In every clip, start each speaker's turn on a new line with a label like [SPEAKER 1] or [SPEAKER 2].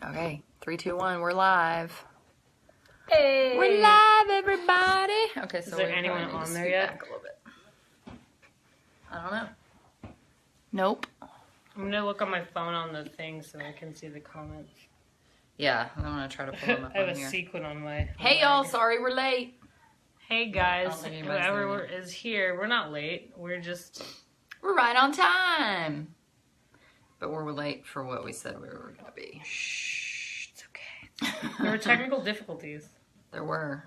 [SPEAKER 1] Okay, 3, 2, 1, we're live.
[SPEAKER 2] Hey!
[SPEAKER 1] We're live, everybody. Okay, so
[SPEAKER 2] is there anyone on there yet?
[SPEAKER 1] Back a little bit. I don't know. Nope.
[SPEAKER 2] I'm gonna look on my phone on the thing so I can see the comments.
[SPEAKER 1] Yeah, I'm gonna try to pull them up
[SPEAKER 2] I have
[SPEAKER 1] on
[SPEAKER 2] a
[SPEAKER 1] here.
[SPEAKER 2] sequin on my.
[SPEAKER 1] Hey y'all, sorry we're late.
[SPEAKER 2] Hey guys,
[SPEAKER 1] I don't think anybody's
[SPEAKER 2] whoever
[SPEAKER 1] there
[SPEAKER 2] is here, we're not late. We're
[SPEAKER 1] right on time. But we're late for what we said we were gonna be.
[SPEAKER 2] Shh, it's okay. There were technical difficulties.
[SPEAKER 1] There were.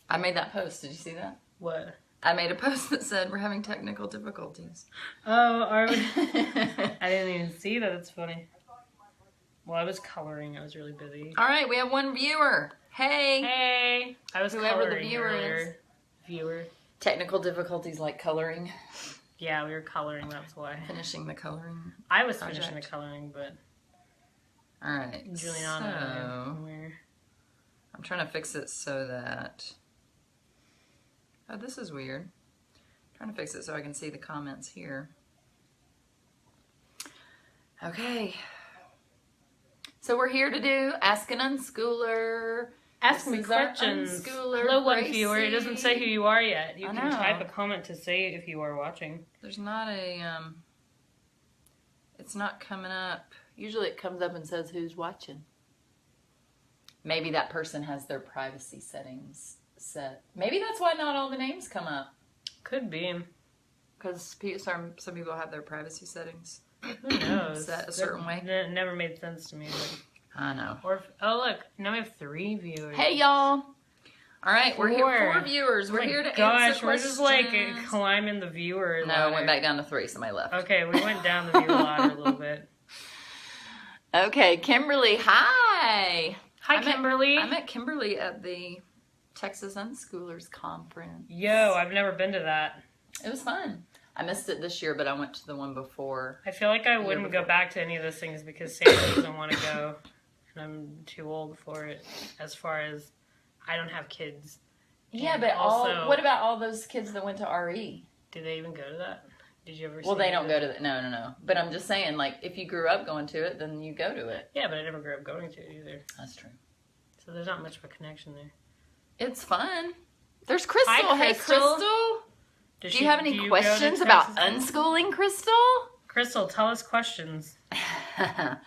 [SPEAKER 1] I made that post. Did you see that?
[SPEAKER 2] What?
[SPEAKER 1] I made a post that said we're having technical difficulties.
[SPEAKER 2] Oh, are we? I didn't even see that. It's funny. Well, I was coloring. I was really busy.
[SPEAKER 1] All right, we have one viewer. Hey.
[SPEAKER 2] Hey. I was
[SPEAKER 1] Whoever
[SPEAKER 2] coloring
[SPEAKER 1] the viewer
[SPEAKER 2] earlier.
[SPEAKER 1] is.
[SPEAKER 2] Viewer.
[SPEAKER 1] Technical difficulties like coloring.
[SPEAKER 2] Yeah, we were coloring. That's why.
[SPEAKER 1] Finishing the coloring.
[SPEAKER 2] I was
[SPEAKER 1] project.
[SPEAKER 2] finishing the coloring, but.
[SPEAKER 1] All right.
[SPEAKER 2] Juliana.
[SPEAKER 1] So, I'm trying to fix it so that. Oh, this is weird. I'm trying to fix it so I can see the comments here. Okay. So we're here to do Ask an Unschooler.
[SPEAKER 2] Ask
[SPEAKER 1] This
[SPEAKER 2] me
[SPEAKER 1] is our
[SPEAKER 2] questions.
[SPEAKER 1] Unschooler,
[SPEAKER 2] Hello, one
[SPEAKER 1] Gracie.
[SPEAKER 2] viewer. It doesn't say who you are yet. You
[SPEAKER 1] I
[SPEAKER 2] can
[SPEAKER 1] know.
[SPEAKER 2] type a comment to say if you are watching.
[SPEAKER 1] There's not a, it's not coming up. Usually it comes up and says who's watching. Maybe that person has their privacy settings set. Maybe that's why not all the names come up.
[SPEAKER 2] Could be.
[SPEAKER 1] Because some people have their privacy settings
[SPEAKER 2] Who knows?
[SPEAKER 1] set a certain way.
[SPEAKER 2] It never made sense to me. But...
[SPEAKER 1] I know.
[SPEAKER 2] Or if, oh, look. Now we have 3 viewers.
[SPEAKER 1] Hey, y'all. All right, we're here. 4 viewers.
[SPEAKER 2] Oh
[SPEAKER 1] We're
[SPEAKER 2] my
[SPEAKER 1] here to
[SPEAKER 2] gosh,
[SPEAKER 1] answer
[SPEAKER 2] we're
[SPEAKER 1] questions.
[SPEAKER 2] just like climbing the viewer
[SPEAKER 1] No,
[SPEAKER 2] ladder.
[SPEAKER 1] went back down to 3. Somebody left.
[SPEAKER 2] Okay, we went down the viewer ladder a little bit.
[SPEAKER 1] Okay, Kimberly, hi.
[SPEAKER 2] Hi, Kimberly.
[SPEAKER 1] I met Kimberly at the Texas Unschoolers conference.
[SPEAKER 2] Yo, I've never been to that.
[SPEAKER 1] It was fun. I missed it this year, but I went to the one before.
[SPEAKER 2] I feel like I wouldn't go back to any of those things because Sam doesn't want to go, and I'm too old for it. As far as I don't have kids.
[SPEAKER 1] Yeah,
[SPEAKER 2] And
[SPEAKER 1] but
[SPEAKER 2] also,
[SPEAKER 1] what about all those kids that went to RE?
[SPEAKER 2] Did they even go to that? Did you ever?
[SPEAKER 1] Well,
[SPEAKER 2] see
[SPEAKER 1] they
[SPEAKER 2] it?
[SPEAKER 1] don't go to that. No. But I'm just saying, like, if you grew up going to it, then you go to it.
[SPEAKER 2] Yeah, but I never grew up going to it either.
[SPEAKER 1] That's true.
[SPEAKER 2] So there's not much of a connection there.
[SPEAKER 1] It's fun. There's Crystal.
[SPEAKER 2] Hi,
[SPEAKER 1] Hey,
[SPEAKER 2] Crystal.
[SPEAKER 1] Crystal. Do you have any questions about unschooling, Crystal?
[SPEAKER 2] Crystal, tell us questions. Trying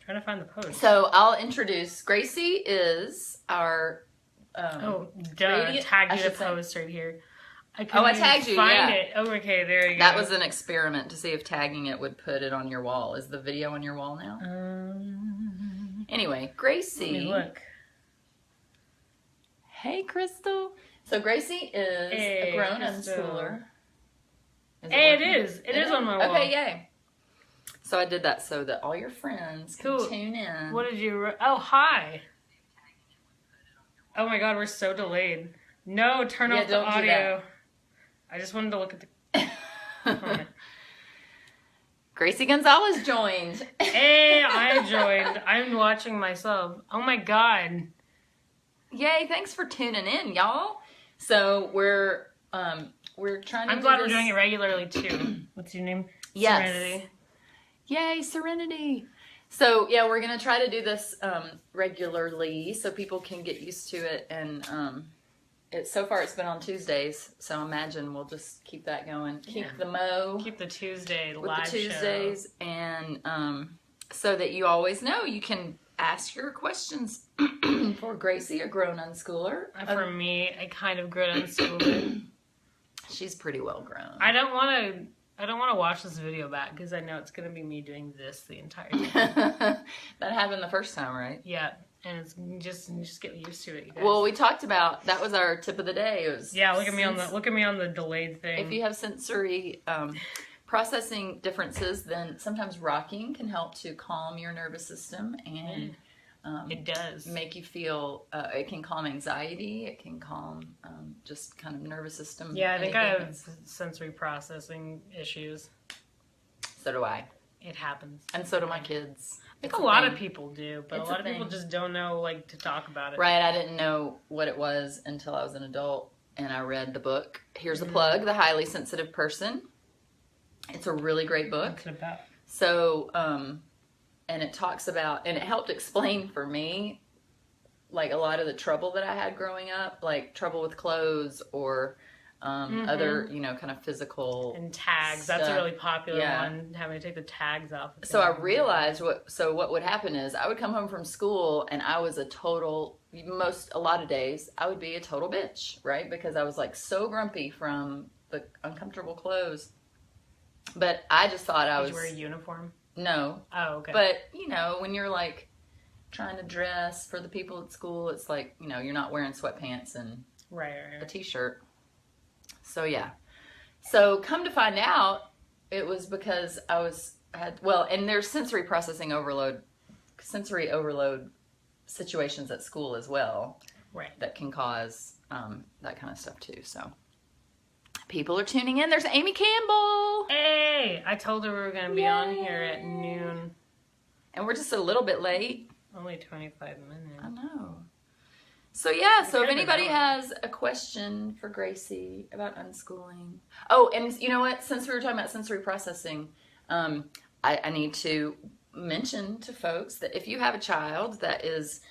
[SPEAKER 2] to find the post.
[SPEAKER 1] So I'll introduce. Gracie is our.
[SPEAKER 2] Tag you the post right here.
[SPEAKER 1] I tagged you.
[SPEAKER 2] Find
[SPEAKER 1] Yeah.
[SPEAKER 2] it. Oh, okay, there you go.
[SPEAKER 1] That was an experiment to see if tagging it would put it on your wall. Is the video on your wall now? Anyway, Gracie.
[SPEAKER 2] Let me look.
[SPEAKER 1] Hey, Crystal. So Gracie is a grown unschooler.
[SPEAKER 2] Hey, it is. It is on my wall.
[SPEAKER 1] Okay, yay. So I did that so that all your friends can tune in.
[SPEAKER 2] What did you... Oh, hi. Oh my god, we're so delayed. No, turn off the audio. I just wanted to look at the...
[SPEAKER 1] Gracie Gonzalez joined.
[SPEAKER 2] Hey, I joined. I'm watching myself. Oh my god.
[SPEAKER 1] Yay, thanks for tuning in, y'all. So we're trying to
[SPEAKER 2] I'm glad we're doing it regularly too. What's your name?
[SPEAKER 1] Yes.
[SPEAKER 2] Serenity.
[SPEAKER 1] Yay, Serenity. So yeah, we're gonna try to do this regularly so people can get used to it, and so far it's been on Tuesdays, so imagine we'll just keep that going. Keep
[SPEAKER 2] the Tuesday
[SPEAKER 1] with
[SPEAKER 2] live
[SPEAKER 1] the Tuesdays
[SPEAKER 2] show.
[SPEAKER 1] And so that you always know you can ask your questions for Gracie, a grown unschooler.
[SPEAKER 2] For me, a kind of grown unschooler.
[SPEAKER 1] She's pretty well grown.
[SPEAKER 2] I don't want to watch this video back because I know it's going to be me doing this the entire time.
[SPEAKER 1] That happened the first time, right?
[SPEAKER 2] Yeah, and it's just get used to it, you guys.
[SPEAKER 1] Well, we talked about that was our tip of the day. It was
[SPEAKER 2] look at me on the delayed thing.
[SPEAKER 1] If you have sensory processing differences, then sometimes rocking can help to calm your nervous system, and
[SPEAKER 2] it does
[SPEAKER 1] make you feel. It can calm anxiety. It can calm just kind of nervous system.
[SPEAKER 2] Yeah, I think I have sensory processing issues.
[SPEAKER 1] So do I.
[SPEAKER 2] It happens,
[SPEAKER 1] and so do my kids.
[SPEAKER 2] I think a lot of people do, but a lot of people just don't know to talk about it.
[SPEAKER 1] Right, I didn't know what it was until I was an adult, and I read the book. Here's a plug: The Highly Sensitive Person. It's a really great book.
[SPEAKER 2] What's it about?
[SPEAKER 1] So, and it talks about, and it helped explain for me, like a lot of the trouble that I had growing up, like trouble with clothes or other, you know, kind of physical
[SPEAKER 2] and tags.
[SPEAKER 1] stuff.
[SPEAKER 2] That's a really popular one, having to take the tags off.
[SPEAKER 1] So I realized what would happen is I would come home from school and I was a lot of days I would be a total bitch, right? Because I was like so grumpy from the uncomfortable clothes. But I just thought
[SPEAKER 2] Did you wear a uniform?
[SPEAKER 1] No.
[SPEAKER 2] Oh, okay.
[SPEAKER 1] But, you know, when you're like trying to dress for the people at school, it's like, you know, you're not wearing sweatpants and a t-shirt. So yeah. So come to find out, it was because and there's sensory overload situations at school as well.
[SPEAKER 2] Right.
[SPEAKER 1] That can cause that kind of stuff too. So people are tuning in. There's Amy Campbell.
[SPEAKER 2] Hey, I told her we were going to be on here at noon.
[SPEAKER 1] And we're just a little bit late.
[SPEAKER 2] Only 25 minutes.
[SPEAKER 1] I know. So yeah, so if anybody has a question for Gracie about unschooling. Oh, and you know what? Since we were talking about sensory processing, I need to mention to folks that if you have a child that is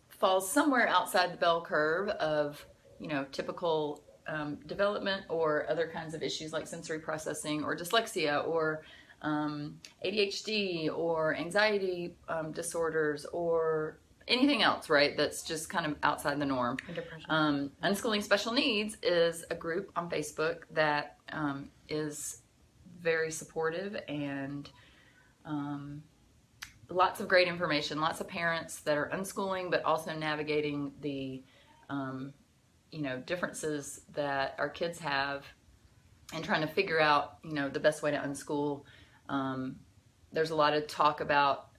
[SPEAKER 1] falls somewhere outside the bell curve of, you know, typical development or other kinds of issues like sensory processing or dyslexia or ADHD or anxiety disorders or anything else, right, that's just kind of outside the norm. Unschooling Special Needs is a group on Facebook that is very supportive and lots of great information, lots of parents that are unschooling but also navigating the you know, differences that our kids have and trying to figure out, you know, the best way to unschool. There's a lot of talk about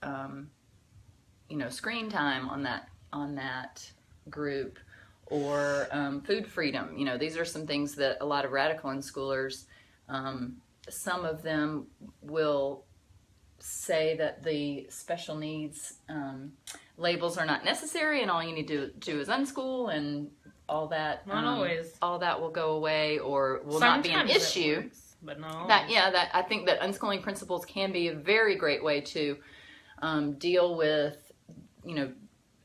[SPEAKER 1] you know, screen time on that group, or food freedom. You know, these are some things that a lot of radical unschoolers, some of them will say that the special needs labels are not necessary and all you need to do is unschool and all that.
[SPEAKER 2] Not always.
[SPEAKER 1] All that will go away or will
[SPEAKER 2] Sometimes
[SPEAKER 1] not be an issue.
[SPEAKER 2] Works, but not always.
[SPEAKER 1] That I think that unschooling principles can be a very great way to deal with, you know,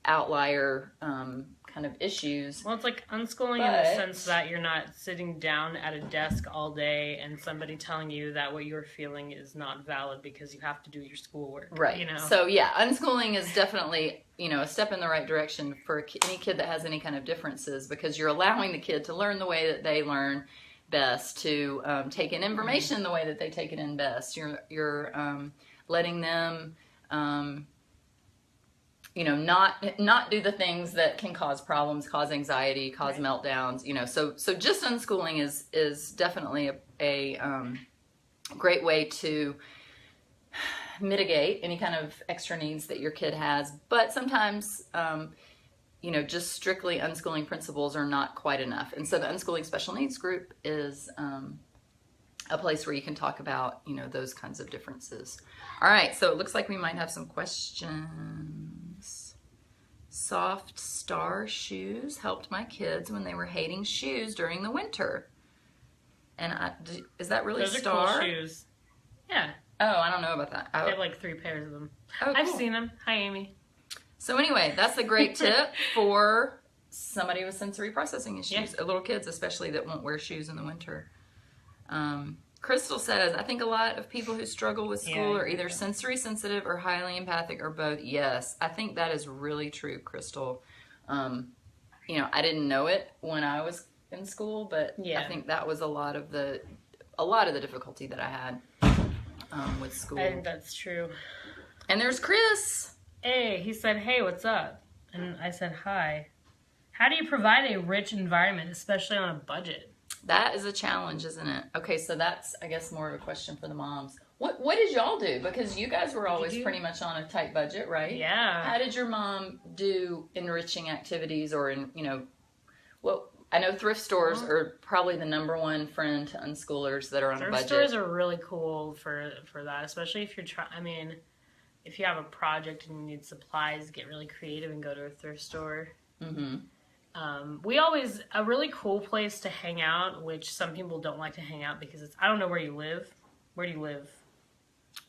[SPEAKER 1] outlier kind of issues.
[SPEAKER 2] Well, it's like unschooling in the sense that you're not sitting down at a desk all day and somebody telling you that what you're feeling is not valid because you have to do your schoolwork.
[SPEAKER 1] Right.
[SPEAKER 2] You know?
[SPEAKER 1] So yeah, unschooling is definitely, you know, a step in the right direction for any kid that has any kind of differences, because you're allowing the kid to learn the way that they learn best, to take in information the way that they take it in best. You're letting them you know, not do the things that can cause problems, cause anxiety, cause meltdowns, you know. So just unschooling is definitely a great way to mitigate any kind of extra needs that your kid has. But sometimes, you know, just strictly unschooling principles are not quite enough. And so the Unschooling Special Needs group is a place where you can talk about, you know, those kinds of differences. All right, so it looks like we might have some questions. Soft Star shoes helped my kids when they were hating shoes during the winter. And is that really
[SPEAKER 2] Those
[SPEAKER 1] Star?
[SPEAKER 2] Are cool shoes. Yeah.
[SPEAKER 1] Oh, I don't know about that.
[SPEAKER 2] I have like 3 pairs of them.
[SPEAKER 1] Oh,
[SPEAKER 2] I've
[SPEAKER 1] cool.
[SPEAKER 2] seen them. Hi, Amy.
[SPEAKER 1] So anyway, that's a great tip for somebody with sensory processing issues, little kids especially that won't wear shoes in the winter. Crystal says, I think a lot of people who struggle with school are either sensory sensitive or highly empathic or both. Yes, I think that is really true, Crystal. You know, I didn't know it when I was in school, but I think that was a lot of the difficulty that I had with school.
[SPEAKER 2] I think that's true.
[SPEAKER 1] And there's Chris.
[SPEAKER 2] Hey, he said, hey, what's up? And I said, hi. How do you provide a rich environment, especially on a budget?
[SPEAKER 1] That is a challenge, isn't it? Okay, so that's, I guess, more of a question for the moms. What did y'all do? Because you guys were always pretty much on a tight budget, right?
[SPEAKER 2] Yeah.
[SPEAKER 1] How did your mom do enriching activities or, you know, well, I know thrift stores are probably the #1 friend to unschoolers that are on a budget.
[SPEAKER 2] Thrift stores are really cool for that, especially if you're if you have a project and you need supplies, get really creative and go to a thrift store. Mm-hmm. A really cool place to hang out, which some people don't like to hang out because I don't know where you live. Where do you live?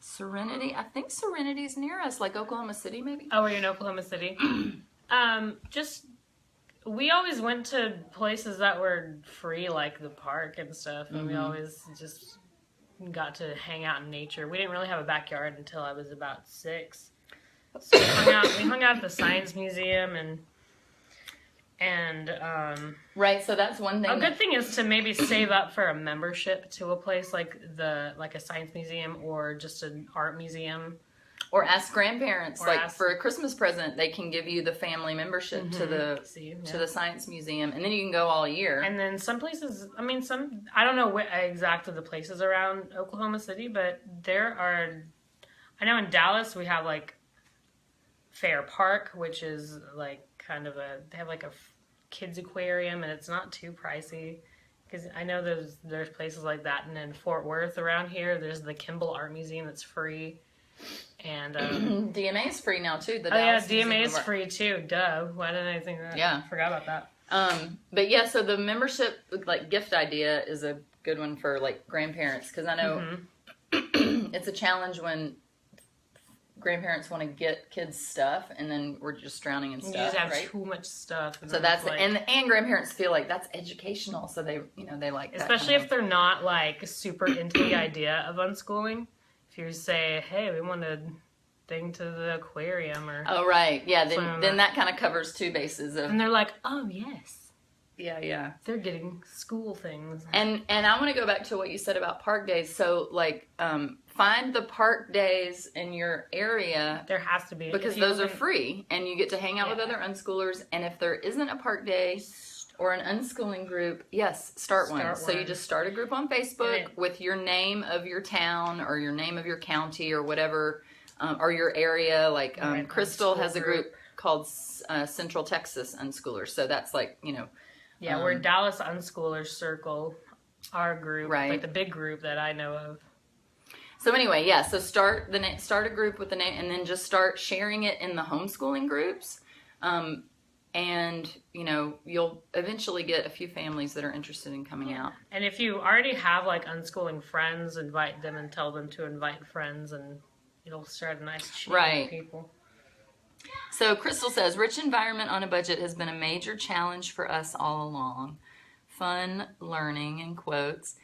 [SPEAKER 1] Serenity. I think Serenity's near us, like Oklahoma City, maybe.
[SPEAKER 2] Oh, are you in Oklahoma City? We always went to places that were free, like the park and stuff, and we always just got to hang out in nature. We didn't really have a backyard until I was about 6. So we hung out at the Science Museum and
[SPEAKER 1] right. So that's one thing.
[SPEAKER 2] A good thing is to maybe save up for a membership to a place like a science museum or just an art museum.
[SPEAKER 1] Or ask grandparents, for a Christmas present, they can give you the family membership to the Science Museum, and then you can go all year.
[SPEAKER 2] And then some places, I don't know what exactly the places around Oklahoma City, but I know in Dallas we have like Fair Park, which is like they have like a kids aquarium, and it's not too pricey. Because I know there's places like that, and in Fort Worth around here, there's the Kimball Art Museum that's free. And
[SPEAKER 1] DMA is free now too.
[SPEAKER 2] DMA is free too. Duh. Why didn't I think that?
[SPEAKER 1] Yeah,
[SPEAKER 2] forgot about that.
[SPEAKER 1] But yeah, so the membership gift idea is a good one for grandparents, because I know it's a challenge when grandparents want to get kids stuff, and then we're just drowning in stuff. You
[SPEAKER 2] just have too much stuff.
[SPEAKER 1] So that's and grandparents feel like that's educational, so they like that.
[SPEAKER 2] Especially if they're not super into the idea of unschooling. If you say, hey, we want a thing to the aquarium or...
[SPEAKER 1] Oh, right. Yeah, then that kind of covers 2 bases.
[SPEAKER 2] And they're like, oh, yes.
[SPEAKER 1] Yeah.
[SPEAKER 2] They're getting school things.
[SPEAKER 1] And I want to go back to what you said about park days. So, find the park days in your area.
[SPEAKER 2] There has to be.
[SPEAKER 1] Because those are free, and you get to hang out with other unschoolers. And if there isn't a park day... or an unschooling group, yes, start one. So you just start a group on Facebook with your name of your town or your name of your county or whatever, or your area. Crystal has a group called Central Texas Unschoolers. So that's
[SPEAKER 2] Yeah, we're Dallas Unschoolers Circle, our group,
[SPEAKER 1] right.
[SPEAKER 2] The big group that I know of.
[SPEAKER 1] So anyway, yeah, so start a group with the name, and then just start sharing it in the homeschooling groups. And, you'll eventually get a few families that are interested in coming out.
[SPEAKER 2] And if you already have, unschooling friends, invite them and tell them to invite friends, and it'll start a nice chain of people.
[SPEAKER 1] So Crystal says, rich environment on a budget has been a major challenge for us all along. Fun learning, in quotes.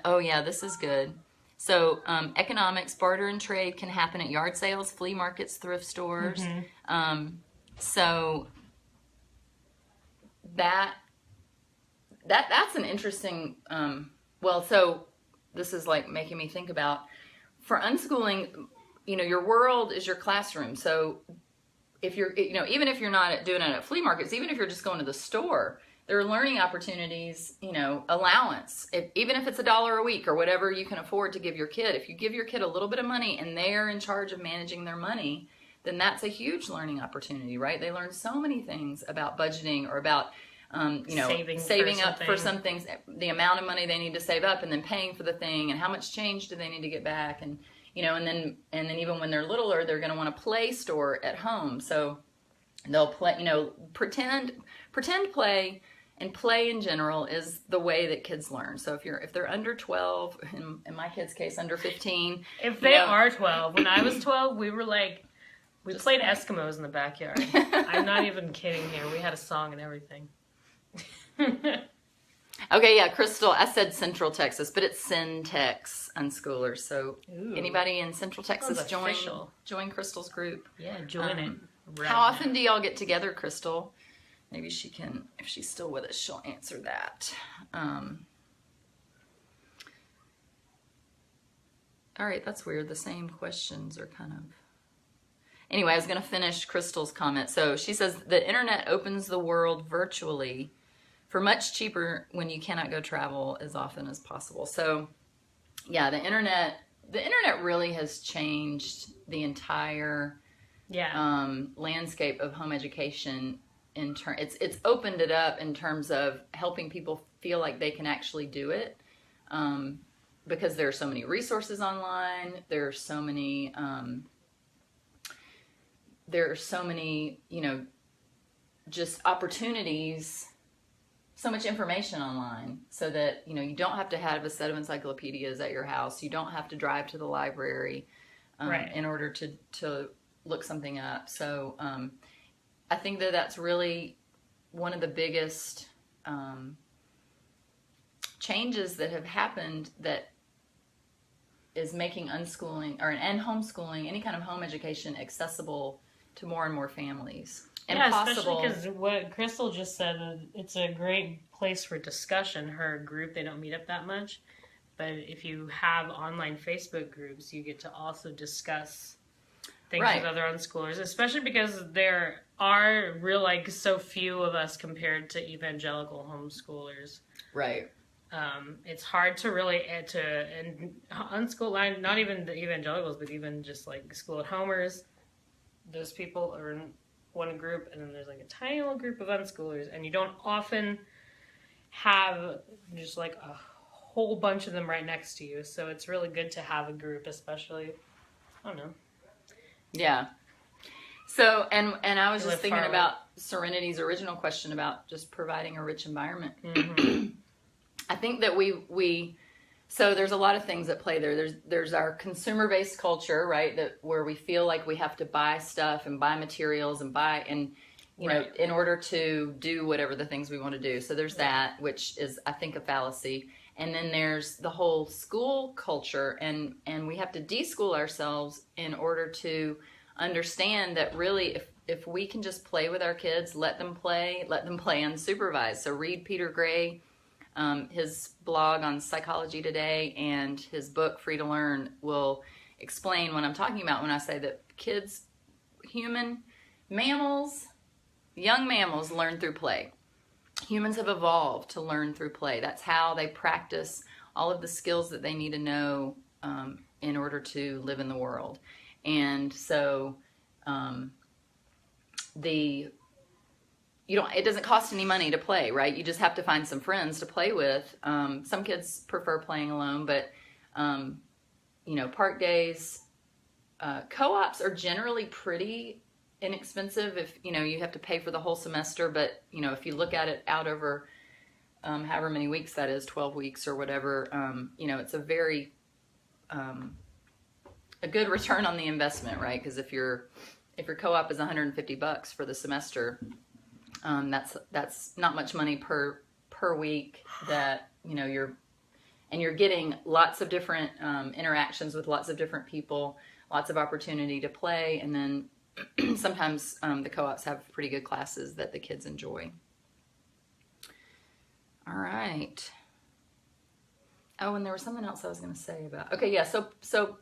[SPEAKER 1] Oh, yeah, this is good. So economics, barter and trade can happen at yard sales, flea markets, thrift stores. So... That's an interesting so this is making me think about, for unschooling, your world is your classroom. So if you're even if you're not doing it at flea markets, even if you're just going to the store, there are learning opportunities, allowance, even if it's $1 a week or whatever you can afford to give your kid. If you give your kid a little bit of money and they're in charge of managing their money, then that's a huge learning opportunity, right? They learn so many things about budgeting or about, saving up for some things, the amount of money they need to save up, and then paying for the thing, and how much change do they need to get back, and and then even when they're littler, they're going to want to play store at home, so they'll play, pretend play, and play in general is the way that kids learn. So if they're under 12, in my kid's case, under 15,
[SPEAKER 2] if they are 12, when I was 12, we were we played Eskimos in the backyard. I'm not even kidding here. We had a song and everything.
[SPEAKER 1] Okay, yeah, Crystal, I said Central Texas, but it's Centex Unschoolers. So anybody in Central Texas, join Crystal's group.
[SPEAKER 2] Yeah, join it. Right
[SPEAKER 1] how often do y'all get together, Crystal? Maybe she can, if she's still with us, she'll answer that. All right, that's weird. The same questions are kind of... Anyway, I was going to finish Crystal's comment. So she says, the internet opens the world virtually for much cheaper when you cannot go travel as often as possible. So yeah, the internet really has changed the entire landscape of home education. It's opened it up in terms of helping people feel like they can actually do it, because there are so many resources online. There are so many, just opportunities. so much information online, so that you don't have to have a set of encyclopedias at your house. You don't have to drive to the library in order to look something up. So I think that that's really one of the biggest changes that have happened, that is making unschooling and homeschooling, any kind of home education, accessible to more and more families. And
[SPEAKER 2] especially because what Crystal just said, it's a great place for discussion. Her group, they don't meet up that much, but if you have online Facebook groups, you get to also discuss things with other unschoolers, especially because there are so few of us compared to evangelical homeschoolers.
[SPEAKER 1] Right.
[SPEAKER 2] It's hard to really and unschool, not even the evangelicals, but even just like school at homers. Those people are in one group, and then there's like a tiny little group of unschoolers, and you don't often have just like a whole bunch of them right next to you. So it's really good to have a group, especially, I don't know.
[SPEAKER 1] Yeah. So, and I was just thinking about Serenity's original question about just providing a rich environment. Mm-hmm. I think that so there's a lot of things at play there. There's our consumer-based culture, right? Where we feel like we have to buy stuff and buy materials and you know, in order to do whatever the things we want to do. So there's that, which is, I think, a fallacy. And then there's the whole school culture, and we have to de-school ourselves in order to understand that really if we can just play with our kids, let them play unsupervised. So read Peter Gray, his blog on Psychology Today, and his book Free to Learn will explain what I'm talking about when I say that kids, young mammals learn through play. Humans have evolved to learn through play. That's how they practice all of the skills that they need to know in order to live in the world. And so it doesn't cost any money to play, right? You just have to find some friends to play with. Some kids prefer playing alone, but park days, co-ops are generally pretty inexpensive. If you have to pay for the whole semester, but if you look at it out over however many weeks that is, 12 weeks or whatever, it's a very a good return on the investment, right? Because if your co-op is $150 for the semester, that's not much money per week that you're getting lots of different interactions with lots of different people, lots of opportunity to play, and then sometimes the co-ops have pretty good classes that the kids enjoy. All right. Oh, and there was something else I was going to say about. Okay, yeah. So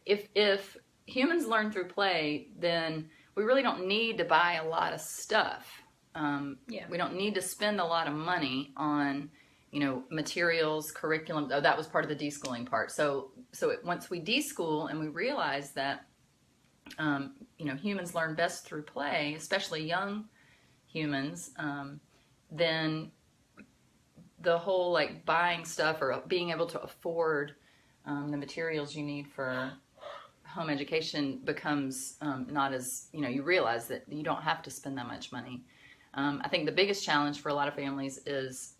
[SPEAKER 1] if humans learn through play, then we really don't need to buy a lot of stuff. We don't need to spend a lot of money on materials, curriculum. Oh, that was part of the de-schooling part. So once we de-school and we realize that humans learn best through play, especially young humans, then the whole buying stuff or being able to afford the materials you need for home education becomes not as, you realize that you don't have to spend that much money. I think the biggest challenge for a lot of families is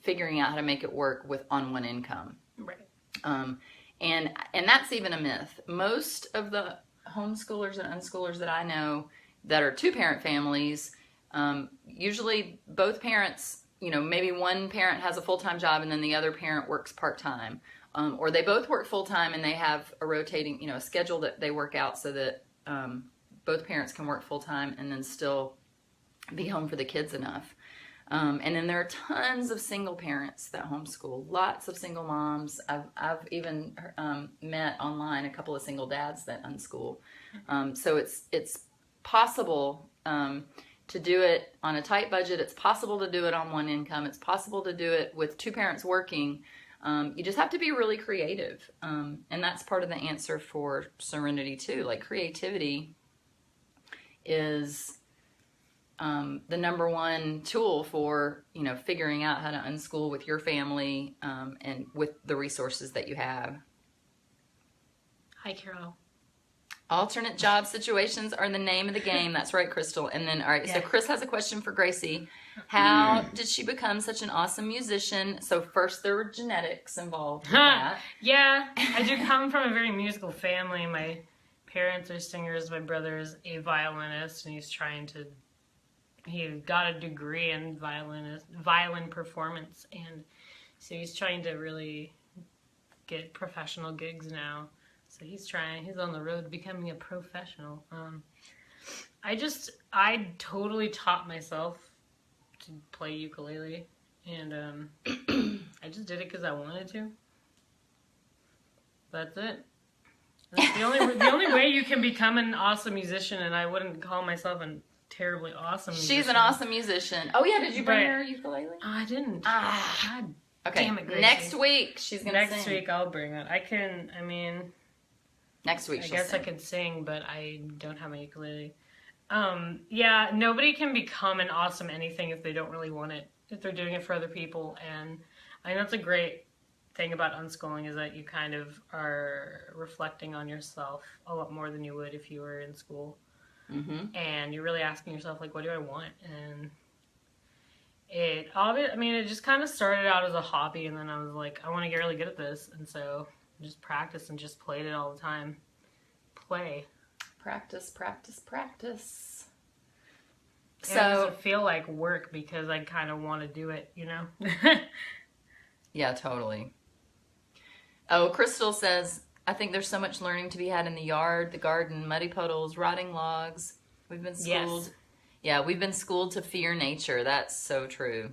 [SPEAKER 1] figuring out how to make it work on one income.
[SPEAKER 2] Right.
[SPEAKER 1] And that's even a myth. Most of the homeschoolers and unschoolers that I know that are two-parent families, usually both parents, maybe one parent has a full-time job and then the other parent works part-time. Or they both work full-time and they have a rotating, a schedule that they work out so that both parents can work full-time and then still be home for the kids enough. And then there are tons of single parents that homeschool, lots of single moms. I've even met online a couple of single dads that unschool. So it's possible to do it on a tight budget. It's possible to do it on one income. It's possible to do it with two parents working. You just have to be really creative. And that's part of the answer for Serenity too. Creativity is the number one tool for, figuring out how to unschool with your family and with the resources that you have.
[SPEAKER 2] Hi, Carol.
[SPEAKER 1] Alternate job situations are the name of the game. That's right, Crystal. And then, all right, so Chris has a question for Gracie. How did she become such an awesome musician? So first there were genetics involved with that.
[SPEAKER 2] Yeah, I do come from a very musical family. My parents are singers. My brother is a violinist, and he got a degree in violin performance, and so he's trying to really get professional gigs now. So he's on the road to becoming a professional. I totally taught myself to play ukulele, and I just did it because I wanted to. That's it. That's the only way you can become an awesome musician, and I wouldn't call myself a terribly awesome musician.
[SPEAKER 1] She's an awesome musician. Oh yeah, did you bring her ukulele?
[SPEAKER 2] I didn't. God
[SPEAKER 1] okay.
[SPEAKER 2] Damn it, Gracie.
[SPEAKER 1] Next week she's gonna sing.
[SPEAKER 2] Next week I'll bring it.
[SPEAKER 1] Next week
[SPEAKER 2] I guess I could sing, but I don't have a ukulele. Yeah, nobody can become an awesome anything if they don't really want it, if they're doing it for other people. And I think that's a great thing about unschooling, is that you kind of are reflecting on yourself a lot more than you would if you were in school. Mm-hmm. And you're really asking yourself, like, what do I want? And it just kind of started out as a hobby, and then I was like, I want to get really good at this. And so just practiced and just played it all the time.
[SPEAKER 1] Practice.
[SPEAKER 2] So it doesn't feel like work because I kind of want to do it, you know?
[SPEAKER 1] Yeah, totally. Oh, Crystal says, I think there's so much learning to be had in the yard, the garden, muddy puddles, rotting logs. We've been schooled. Yes. Yeah, we've been schooled to fear nature. That's so true.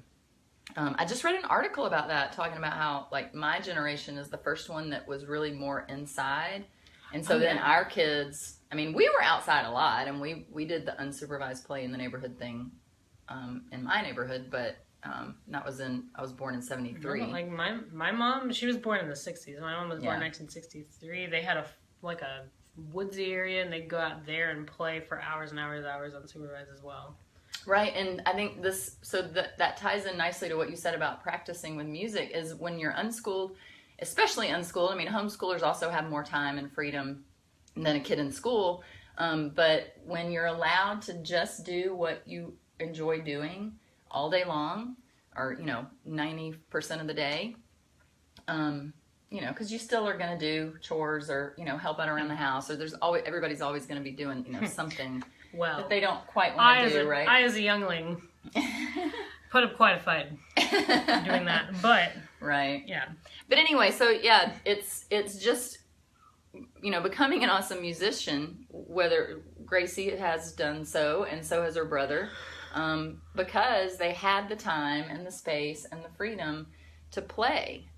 [SPEAKER 1] I just read an article about that, talking about how, like, my generation is the first one that was really more inside. And so then our kids, I mean, we were outside a lot, and we did the unsupervised play in the neighborhood thing in my neighborhood, but I was born in 73.
[SPEAKER 2] No, like, my mom, she was born in the 60s. My mom was born in 1963. They had a woodsy area, and they'd go out there and play for hours and hours and hours unsupervised as well.
[SPEAKER 1] Right, and I think that ties in nicely to what you said about practicing with music, is when you're unschooled, especially unschooled. I mean, homeschoolers also have more time and freedom than a kid in school, but when you're allowed to just do what you enjoy doing all day long, or 90% of the day, because you still are going to do chores or help out around the house, or everybody's always going to be doing something. Well, that they don't quite want to do, right?
[SPEAKER 2] I, as a youngling, put up quite a fight doing that, but
[SPEAKER 1] right,
[SPEAKER 2] yeah.
[SPEAKER 1] But anyway, so yeah, it's just becoming an awesome musician. Whether Gracie has done so, and so has her brother, because they had the time and the space and the freedom to play,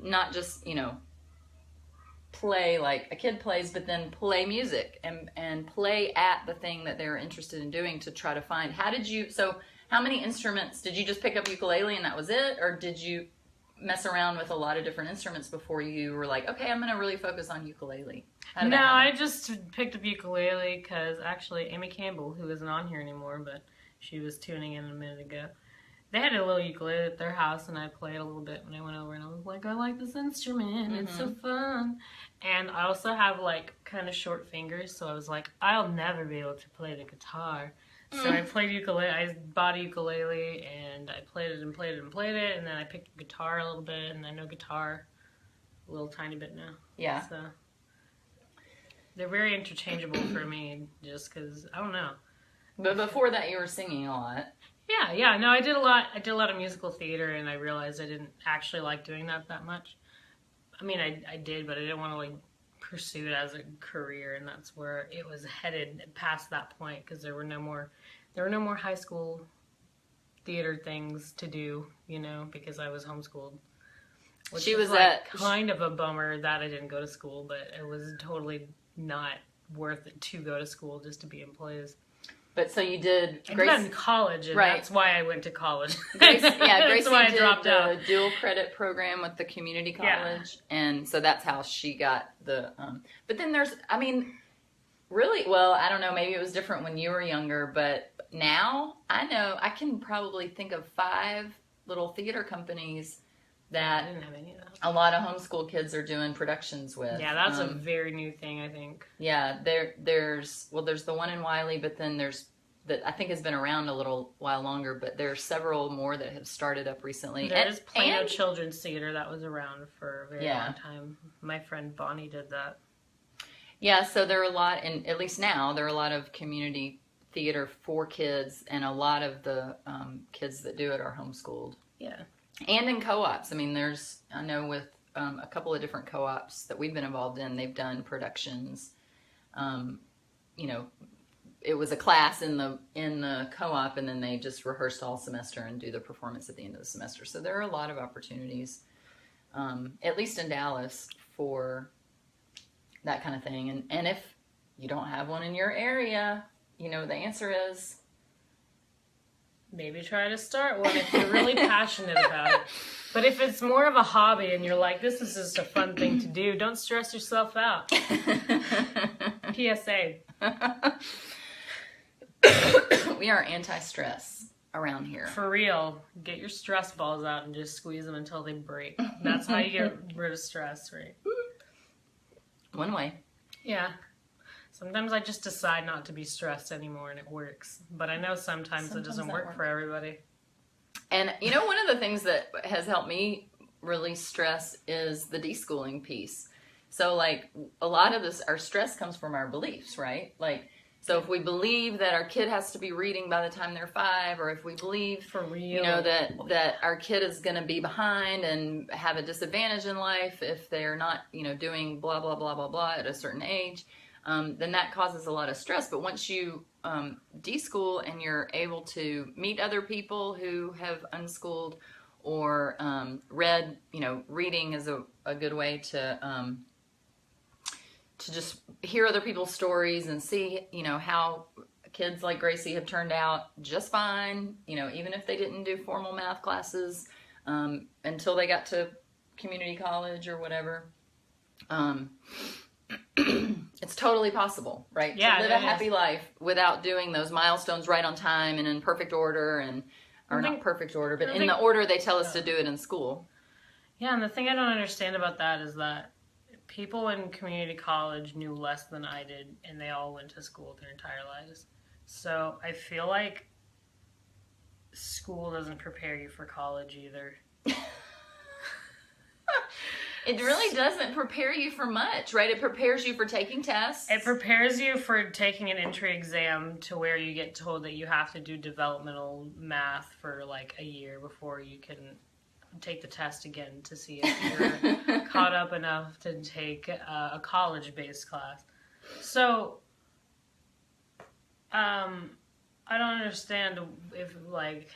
[SPEAKER 1] not just play like a kid plays, but then play music and play at the thing that they were interested in doing to try to find. How many instruments did you just pick up? Ukulele and that was it, or did you mess around with a lot of different instruments before you were like, okay, I'm going to really focus on ukulele?
[SPEAKER 2] No, I just picked up ukulele because actually Amy Campbell, who isn't on here anymore, but she was tuning in a minute ago, they had a little ukulele at their house, and I played a little bit when I went over, and I was like, I like this instrument. Mm-hmm. It's so fun. And I also have, like, kind of short fingers, so I was like, I'll never be able to play the guitar. So I played ukulele. I bought a ukulele, and I played it and played it and played it, and then I picked up guitar a little bit, and I know guitar a little tiny bit now.
[SPEAKER 1] Yeah.
[SPEAKER 2] So they're very interchangeable for me, just because, I don't know.
[SPEAKER 1] But before that, you were singing a lot.
[SPEAKER 2] Yeah. No, I did a lot of musical theater, and I realized I didn't actually like doing that much. I mean, I did, but I didn't want to, like, pursue it as a career, and that's where it was headed past that point, because there were no more high school theater things to do, because I was homeschooled. Which was kind of a bummer that I didn't go to school, but it was totally not worth it to go to school just to be in plays.
[SPEAKER 1] But so you did.
[SPEAKER 2] I did that in college, and that's why I went to college.
[SPEAKER 1] Gracie did
[SPEAKER 2] dropped out.
[SPEAKER 1] The dual credit program with the community college, and so that's how she got the. But then really, well, I don't know. Maybe it was different when you were younger, but now I know I can probably think of 5 little theater companies that
[SPEAKER 2] I didn't have any of that.
[SPEAKER 1] a lot of homeschool kids are doing productions with.
[SPEAKER 2] Yeah, that's a very new thing, I think.
[SPEAKER 1] Yeah, there's the one in Wiley, but then there's that I think has been around a little while longer, but there are several more that have started up recently.
[SPEAKER 2] There's Plano Children's Theater that was around for a very long time. My friend Bonnie did that.
[SPEAKER 1] Yeah, so there are a lot, and at least now, there are a lot of community theater for kids, and a lot of the kids that do it are homeschooled.
[SPEAKER 2] Yeah. And
[SPEAKER 1] in co-ops. I mean, I know with a couple of different co-ops that we've been involved in, they've done productions. It was a class in the co-op, and then they just rehearsed all semester and do the performance at the end of the semester. So there are a lot of opportunities, at least in Dallas, for that kind of thing. And if you don't have one in your area, the answer is
[SPEAKER 2] maybe try to start one if you're really passionate about it. But if it's more of a hobby and you're like, this is just a fun thing to do, don't stress yourself out. PSA.
[SPEAKER 1] We are anti-stress around here.
[SPEAKER 2] For real. Get your stress balls out and just squeeze them until they break. That's how you get rid of stress, right?
[SPEAKER 1] One way.
[SPEAKER 2] Yeah. Sometimes I just decide not to be stressed anymore and it works. But I know sometimes it doesn't work for everybody.
[SPEAKER 1] And one of the things that has helped me release stress is the deschooling piece. So like a lot of our stress comes from our beliefs, right? Like, so if we believe that our kid has to be reading by the time they're 5, or if we believe,
[SPEAKER 2] for real,
[SPEAKER 1] that our kid is going to be behind and have a disadvantage in life if they're not, doing blah, blah, blah, blah, blah at a certain age, then that causes a lot of stress. But once you deschool and you're able to meet other people who have unschooled or read, reading is a good way to just hear other people's stories and see, how kids like Gracie have turned out just fine, even if they didn't do formal math classes until they got to community college or whatever. It's totally possible, right?
[SPEAKER 2] Yeah,
[SPEAKER 1] to live a happy life without doing those milestones right on time and in perfect order not perfect order, but in the order they tell us to do it in school.
[SPEAKER 2] Yeah, and the thing I don't understand about that is that people in community college knew less than I did, and they all went to school their entire lives. So I feel like school doesn't prepare you for college either.
[SPEAKER 1] It really doesn't prepare you for much, right? It prepares you for taking tests.
[SPEAKER 2] It prepares you for taking an entry exam to where you get told that you have to do developmental math for like a year before you can take the test again to see if you're caught up enough to take a college-based class. So, I don't understand if like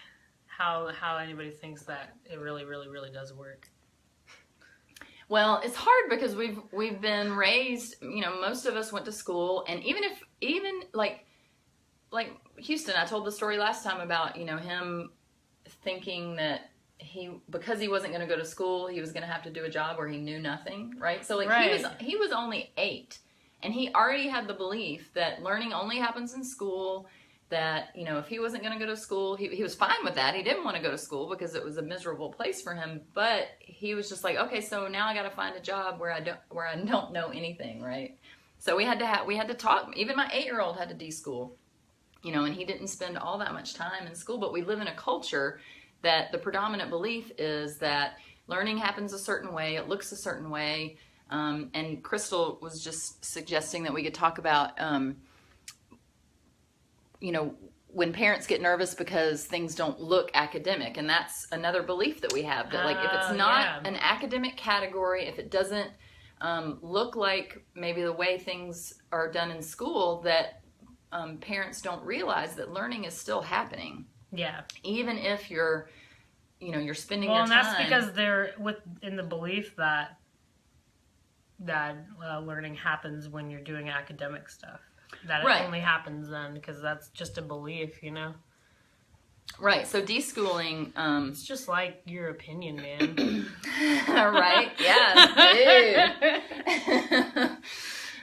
[SPEAKER 2] how anybody thinks that it really, really, really does work.
[SPEAKER 1] Well, it's hard because we've been raised, most of us went to school, and even like Houston, I told the story last time about, him thinking that because he wasn't going to go to school, he was going to have to do a job where he knew nothing, right? So he was only 8, and he already had the belief that learning only happens in school, that, if he wasn't going to go to school, he was fine with that. He didn't want to go to school because it was a miserable place for him, but he was just like, okay, so now I got to find a job where I don't know anything, right? So we had to talk. Even my 8-year-old had to deschool, and he didn't spend all that much time in school, but we live in a culture that the predominant belief is that learning happens a certain way, it looks a certain way, and Crystal was just suggesting that we could talk about when parents get nervous because things don't look academic, and that's another belief that we have, that like if it's not an academic category, if it doesn't look like maybe the way things are done in school, that parents don't realize that learning is still happening.
[SPEAKER 2] Yeah.
[SPEAKER 1] Even if you're spending your time.
[SPEAKER 2] Well, and that's because they're in the belief that learning happens when you're doing academic stuff. That it only happens then, because that's just a belief,
[SPEAKER 1] Right, so deschooling...
[SPEAKER 2] it's just like your opinion, man.
[SPEAKER 1] Right, yeah, dude.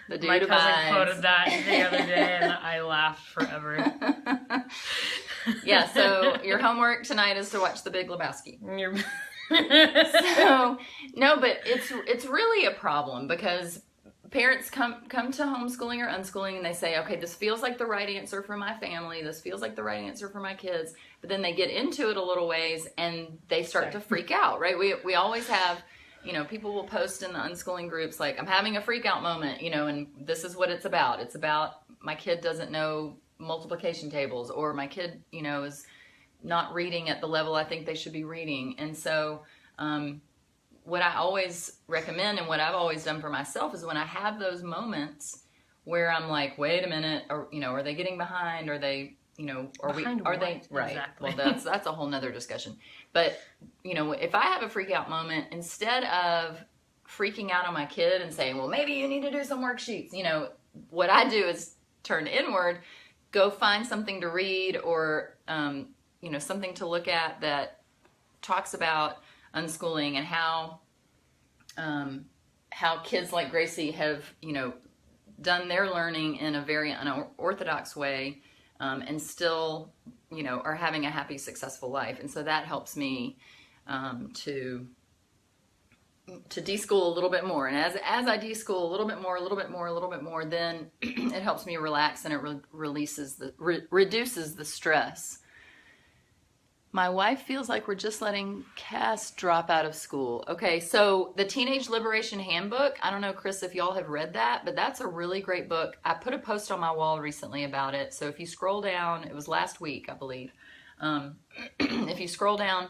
[SPEAKER 1] The dude
[SPEAKER 2] My cousin
[SPEAKER 1] abides.
[SPEAKER 2] quoted that the other day, and I laughed forever.
[SPEAKER 1] Yeah, so your homework tonight is to watch The Big Lebowski. So, no, but it's really a problem because parents come to homeschooling or unschooling and they say, okay, this feels like the right answer for my family. This feels like the right answer for my kids. But then they get into it a little ways and they start to freak out, right? We always have, people will post in the unschooling groups like, I'm having a freak out moment, and this is what it's about. It's about my kid doesn't know multiplication tables, or my kid, is not reading at the level I think they should be reading. And so what I always recommend and what I've always done for myself is when I have those moments where I'm like, wait a minute, or, are they getting behind? Are they, are they right?
[SPEAKER 2] Exactly.
[SPEAKER 1] Well, that's a whole nother discussion. But, if I have a freak out moment, instead of freaking out on my kid and saying, well, maybe you need to do some worksheets, what I do is turn inward, go find something to read or, something to look at that talks about unschooling and how kids like Gracie have, done their learning in a very unorthodox way, and still, are having a happy, successful life. And so that helps me to deschool a little bit more. And as I deschool a little bit more, then it helps me relax and it reduces the stress. My wife feels like we're just letting Cass drop out of school. Okay, so the Teenage Liberation Handbook, I don't know, Chris, if y'all have read that, but that's a really great book. I put a post on my wall recently about it. So if you scroll down, it was last week, I believe. If you scroll down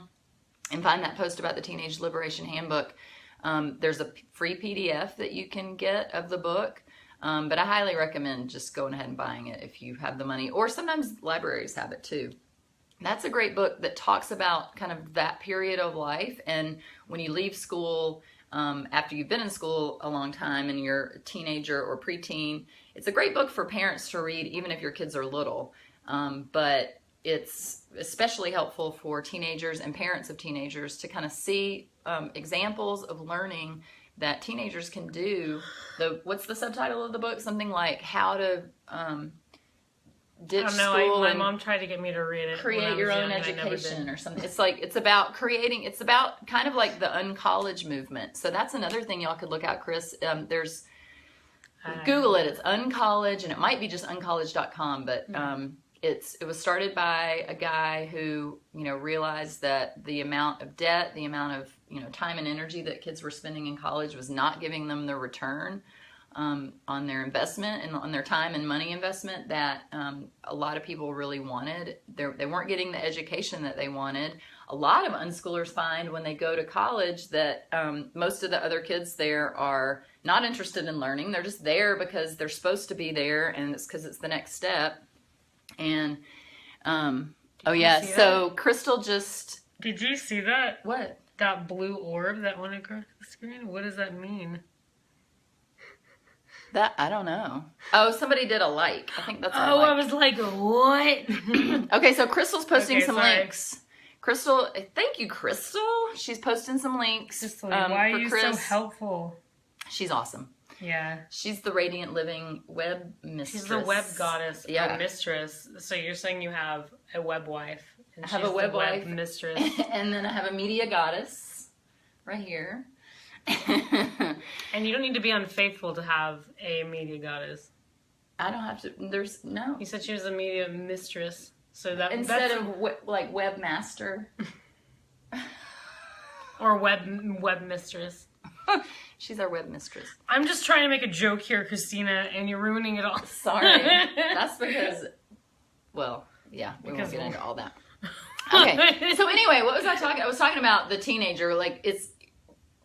[SPEAKER 1] and find that post about the Teenage Liberation Handbook, there's a free PDF that you can get of the book. But I highly recommend just going ahead and buying it if you have the money. Or sometimes libraries have it too. That's a great book that talks about kind of that period of life. And when you leave school, after you've been in school a long time and you're a teenager or preteen, it's a great book for parents to read, even if your kids are little. But it's especially helpful for teenagers and parents of teenagers to kind of see examples of learning that teenagers can do. What's the subtitle of the book? Something like how to ditch
[SPEAKER 2] I don't know.
[SPEAKER 1] school.
[SPEAKER 2] My mom tried to get me to read it.
[SPEAKER 1] Create your own education or something. It's about creating. It's about kind of like the uncollege movement. So that's another thing y'all could look at, Chris. There's Google it. It's Uncollege, and it might be just uncollege.com, but it was started by a guy who realized that the amount of debt, the amount of time and energy that kids were spending in college was not giving them the return on their investment and on their time and money investment that a lot of people really wanted. They weren't getting the education that they wanted. A lot of unschoolers find when they go to college that most of the other kids there are not interested in learning. They're just there because they're supposed to be there, and it's because it's the next step. And so Crystal just...
[SPEAKER 2] Did you see that?
[SPEAKER 1] What?
[SPEAKER 2] That blue orb that went across the screen? What does that mean?
[SPEAKER 1] That, I don't know. Oh, somebody did a like. I think that's a like.
[SPEAKER 2] I was like, what?
[SPEAKER 1] Okay, so Crystal's posting some links. Crystal, thank you, Crystal. She's posting some links.
[SPEAKER 2] Crystal, why are you so helpful?
[SPEAKER 1] She's awesome.
[SPEAKER 2] Yeah.
[SPEAKER 1] She's the Radiant Living web mistress.
[SPEAKER 2] She's the web goddess or mistress. So you're saying you have a web wife. And
[SPEAKER 1] I have a web wife.
[SPEAKER 2] Mistress.
[SPEAKER 1] And then I have a media goddess right here.
[SPEAKER 2] And you don't need to be unfaithful to have a media goddess.
[SPEAKER 1] I don't have to. There's no.
[SPEAKER 2] You said she was a media mistress, so that
[SPEAKER 1] instead of like webmaster
[SPEAKER 2] or web mistress.
[SPEAKER 1] She's our web mistress.
[SPEAKER 2] I'm just trying to make a joke here, Christina, and you're ruining it all.
[SPEAKER 1] Sorry. That's because. Well, yeah, we won't get into all that. Okay. So anyway, what was I talking? I was talking about the teenager. Like it's.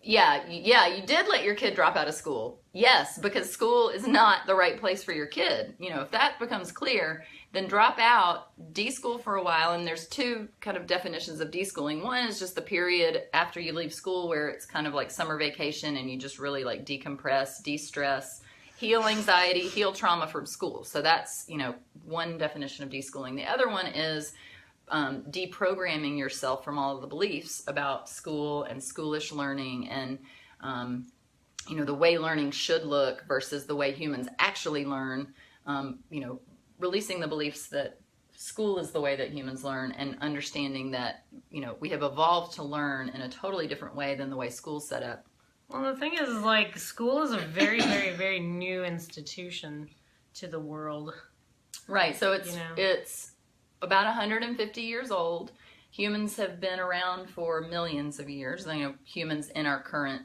[SPEAKER 1] Yeah, you did let your kid drop out of school. Yes, because school is not the right place for your kid. If that becomes clear, then drop out, deschool for a while, and there's two kind of definitions of deschooling. One is just the period after you leave school where it's kind of like summer vacation and you just really like decompress, de-stress, heal anxiety, heal trauma from school. So that's, one definition of deschooling. The other one is deprogramming yourself from all of the beliefs about school and schoolish learning and, the way learning should look versus the way humans actually learn, releasing the beliefs that school is the way that humans learn, and understanding that, we have evolved to learn in a totally different way than the way school's set up.
[SPEAKER 2] Well, the thing is like, school is a very, very, very new institution to the world.
[SPEAKER 1] Right. So it's about 150 years old. Humans have been around for millions of years. Humans in our current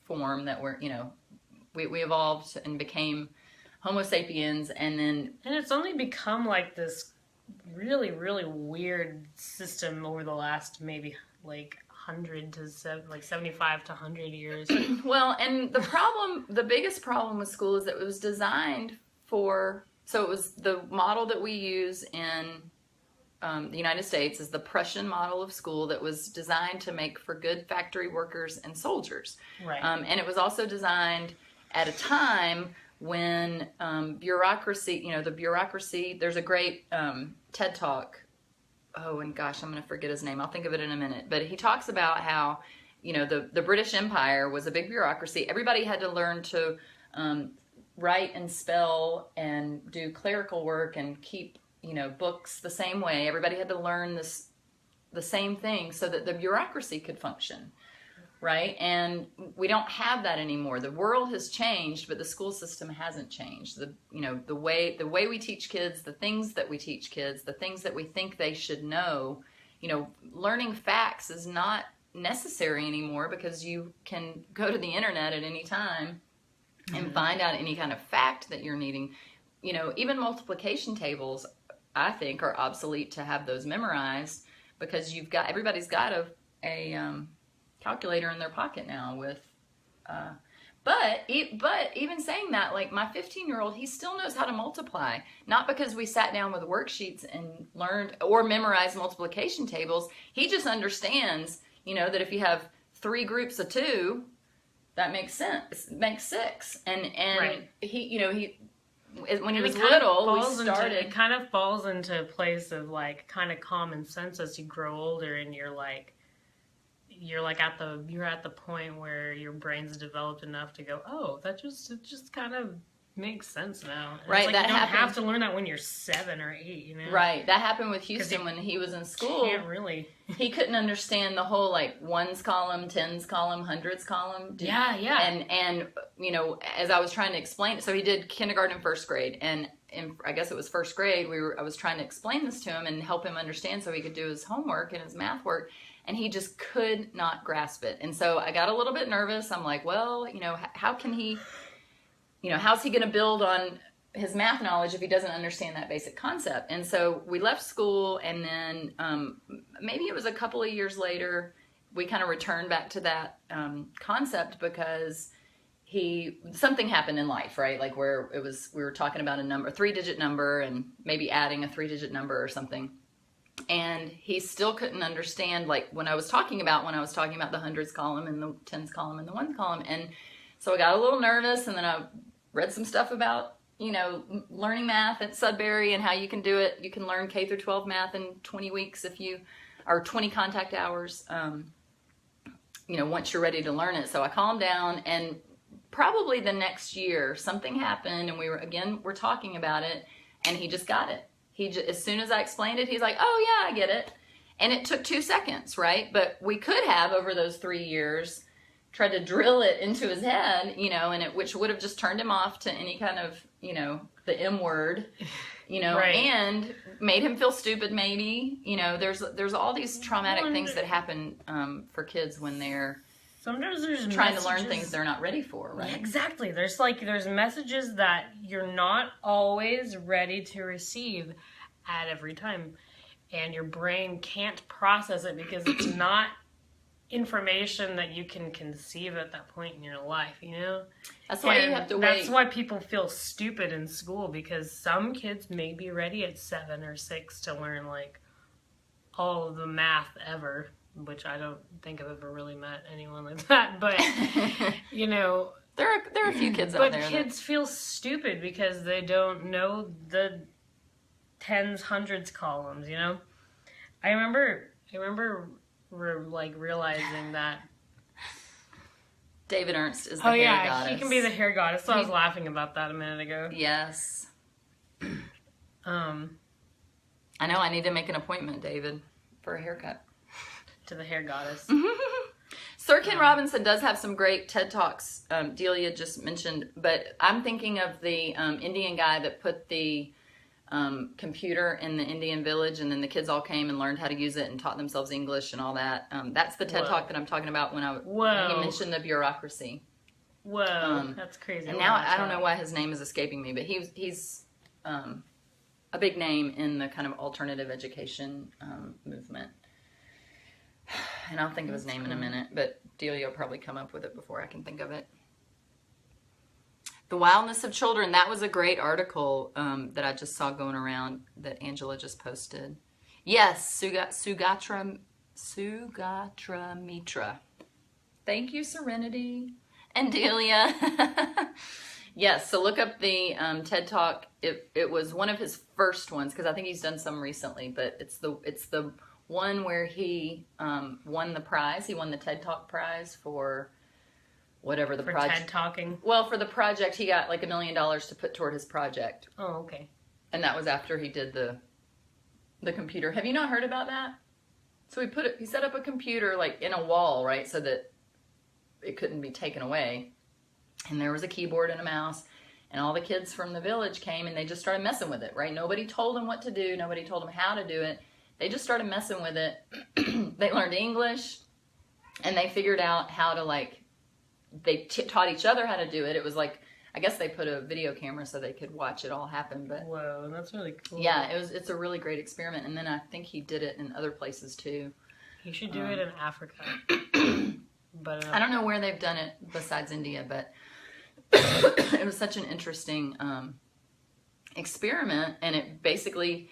[SPEAKER 1] form that we evolved and became Homo sapiens, and
[SPEAKER 2] it's only become like this really, really weird system over the last maybe like 75 to 100 years.
[SPEAKER 1] Well, and the biggest problem with school is that it was designed so it was the model that we use in the United States is the Prussian model of school that was designed to make for good factory workers and soldiers.
[SPEAKER 2] Right.
[SPEAKER 1] And it was also designed at a time when bureaucracy, there's a great TED Talk. Oh, and gosh, I'm going to forget his name. I'll think of it in a minute. But he talks about how, the British Empire was a big bureaucracy. Everybody had to learn to write and spell and do clerical work and keep, books the same way. Everybody had to learn the same thing so that the bureaucracy could function. Right? And we don't have that anymore. The world has changed, but the school system hasn't changed. The way we teach kids, the things that we teach kids, the things that we think they should know, learning facts is not necessary anymore, because you can go to the internet at any time and find out any kind of fact that you're needing. Even multiplication tables, I think, are obsolete to have those memorized, because everybody's got a calculator in their pocket now with but even saying that, like my 15-year-old, he still knows how to multiply, not because we sat down with worksheets and learned or memorized multiplication tables. He just understands, that if you have 3 groups of 2, that makes sense. It makes 6. And
[SPEAKER 2] right.
[SPEAKER 1] he when he was little,
[SPEAKER 2] it kind of falls into a place of like kind of common sense as you grow older, and you're at the point where your brain's developed enough to go, oh, it just kind of makes sense now. And
[SPEAKER 1] right.
[SPEAKER 2] It's like you don't have to learn that when you're 7 or 8,
[SPEAKER 1] Right. That happened with Houston when he was in school.
[SPEAKER 2] Can't really.
[SPEAKER 1] He couldn't understand the whole ones column, tens column, hundreds column.
[SPEAKER 2] Yeah.
[SPEAKER 1] And as I was trying to explain it, so he did kindergarten and first grade, and I guess it was first grade. I was trying to explain this to him and help him understand so he could do his homework and his math work. And he just could not grasp it. And so I got a little bit nervous. I'm like, well, how can he, how's he going to build on his math knowledge if he doesn't understand that basic concept? And so we left school, and then maybe it was a couple of years later, we kind of returned back to that concept, because something happened in life, right? Like where we were talking about a 3-digit number, and maybe adding a 3-digit number or something. And he still couldn't understand, like when I was talking about the hundreds column and the tens column and the ones column. And so I got a little nervous, and then I read some stuff about, learning math at Sudbury and how you can do it. You can learn K through 12 math in 20 weeks or 20 contact hours, once you're ready to learn it. So I calmed down, and probably the next year something happened, and we're talking about it, and he just got it. As soon as I explained it, he's like, oh yeah, I get it. And it took 2 seconds, right? But we could have, over those 3 years, tried to drill it into his head, which would have just turned him off to any kind of, the M word,
[SPEAKER 2] right.
[SPEAKER 1] And made him feel stupid maybe. There's all these traumatic things that happen for kids when they're
[SPEAKER 2] sometimes there's
[SPEAKER 1] trying to learn things they're not ready for, right?
[SPEAKER 2] Yeah, exactly. There's messages that you're not always ready to receive at every time, and your brain can't process it because it's not information that you can conceive at that point in your life,
[SPEAKER 1] That's why you have to wait.
[SPEAKER 2] That's why people feel stupid in school, because some kids may be ready at 7 or 6 to learn all of the math ever, which I don't think I've ever really met anyone like that, but
[SPEAKER 1] there are a few kids out there.
[SPEAKER 2] But kids feel stupid because they don't know the tens, hundreds columns. I remember realizing that
[SPEAKER 1] David Ernst is the hair goddess.
[SPEAKER 2] He can be the hair goddess. So I was laughing about that a minute ago.
[SPEAKER 1] Yes. I know. I need to make an appointment, David, for a haircut.
[SPEAKER 2] To the hair goddess.
[SPEAKER 1] Sir Ken Robinson does have some great TED Talks. Delia just mentioned, but I'm thinking of the Indian guy that put the computer in the Indian village, and then the kids all came and learned how to use it and taught themselves English and all that. That's the TED Talk that I'm talking about when he mentioned the bureaucracy.
[SPEAKER 2] Whoa, that's crazy.
[SPEAKER 1] And now I don't know why his name is escaping me, but he's a big name in the kind of alternative education movement. And I'll think of his name in a minute, but Delia will probably come up with it before I can think of it. The Wildness of Children, that was a great article that I just saw going around that Angela just posted. Yes, Sugatra Mitra. Thank you, Serenity. And Delia. Yes, so look up the TED Talk. It was one of his first ones, because I think he's done some recently, but it's the one where he won the prize. He won the TED Talk prize for whatever the project. For
[SPEAKER 2] TED Talking?
[SPEAKER 1] Well, for the project, he got like $1 million to put toward his project.
[SPEAKER 2] Oh, okay.
[SPEAKER 1] And that was after he did the computer. Have you not heard about that? So he set up a computer like in a wall, right, so that it couldn't be taken away. And there was a keyboard and a mouse. And all the kids from the village came and they just started messing with it, right? Nobody told them what to do. Nobody told them how to do it. They just started messing with it. They learned English, and they figured out how to, they taught each other how to do it. It was like, I guess they put a video camera so they could watch it all happen. But
[SPEAKER 2] whoa, that's really cool.
[SPEAKER 1] Yeah, it's a really great experiment. And then I think he did it in other places too.
[SPEAKER 2] He should do it in Africa. But
[SPEAKER 1] I don't know where they've done it besides India, but it was such an interesting experiment, and it basically,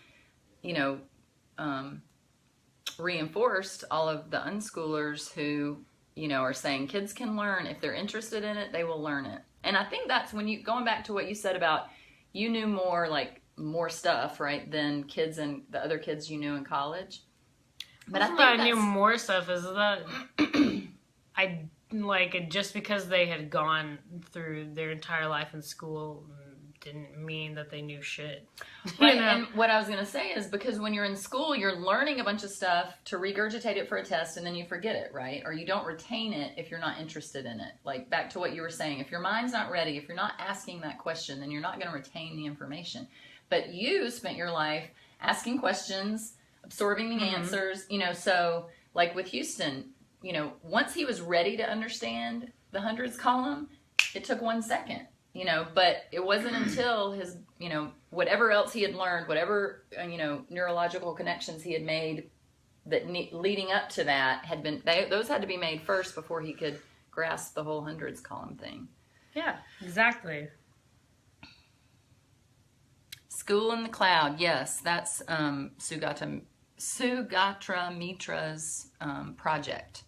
[SPEAKER 1] reinforced all of the unschoolers who, are saying kids can learn. If they're interested in it, they will learn it. And I think that's when going back to what you said about you knew more stuff, right, than kids and the other kids you knew in college. But
[SPEAKER 2] I knew more stuff is that I just because they had gone through their entire life in school didn't mean that they knew shit.
[SPEAKER 1] Right, and what I was going to say is because when you're in school, you're learning a bunch of stuff to regurgitate it for a test, and then you forget it, right? Or you don't retain it if you're not interested in it. Like, back to what you were saying, if your mind's not ready, if you're not asking that question, then you're not going to retain the information. But you spent your life asking questions, absorbing the answers, so like with Houston, once he was ready to understand the hundreds column, it took 1 second. But it wasn't until his, whatever else he had learned, whatever, neurological connections he had made that leading up to that had been, those had to be made first before he could grasp the whole hundreds column thing.
[SPEAKER 2] Yeah, exactly.
[SPEAKER 1] School in the Cloud. Yes, that's Sugatra Mitra's project.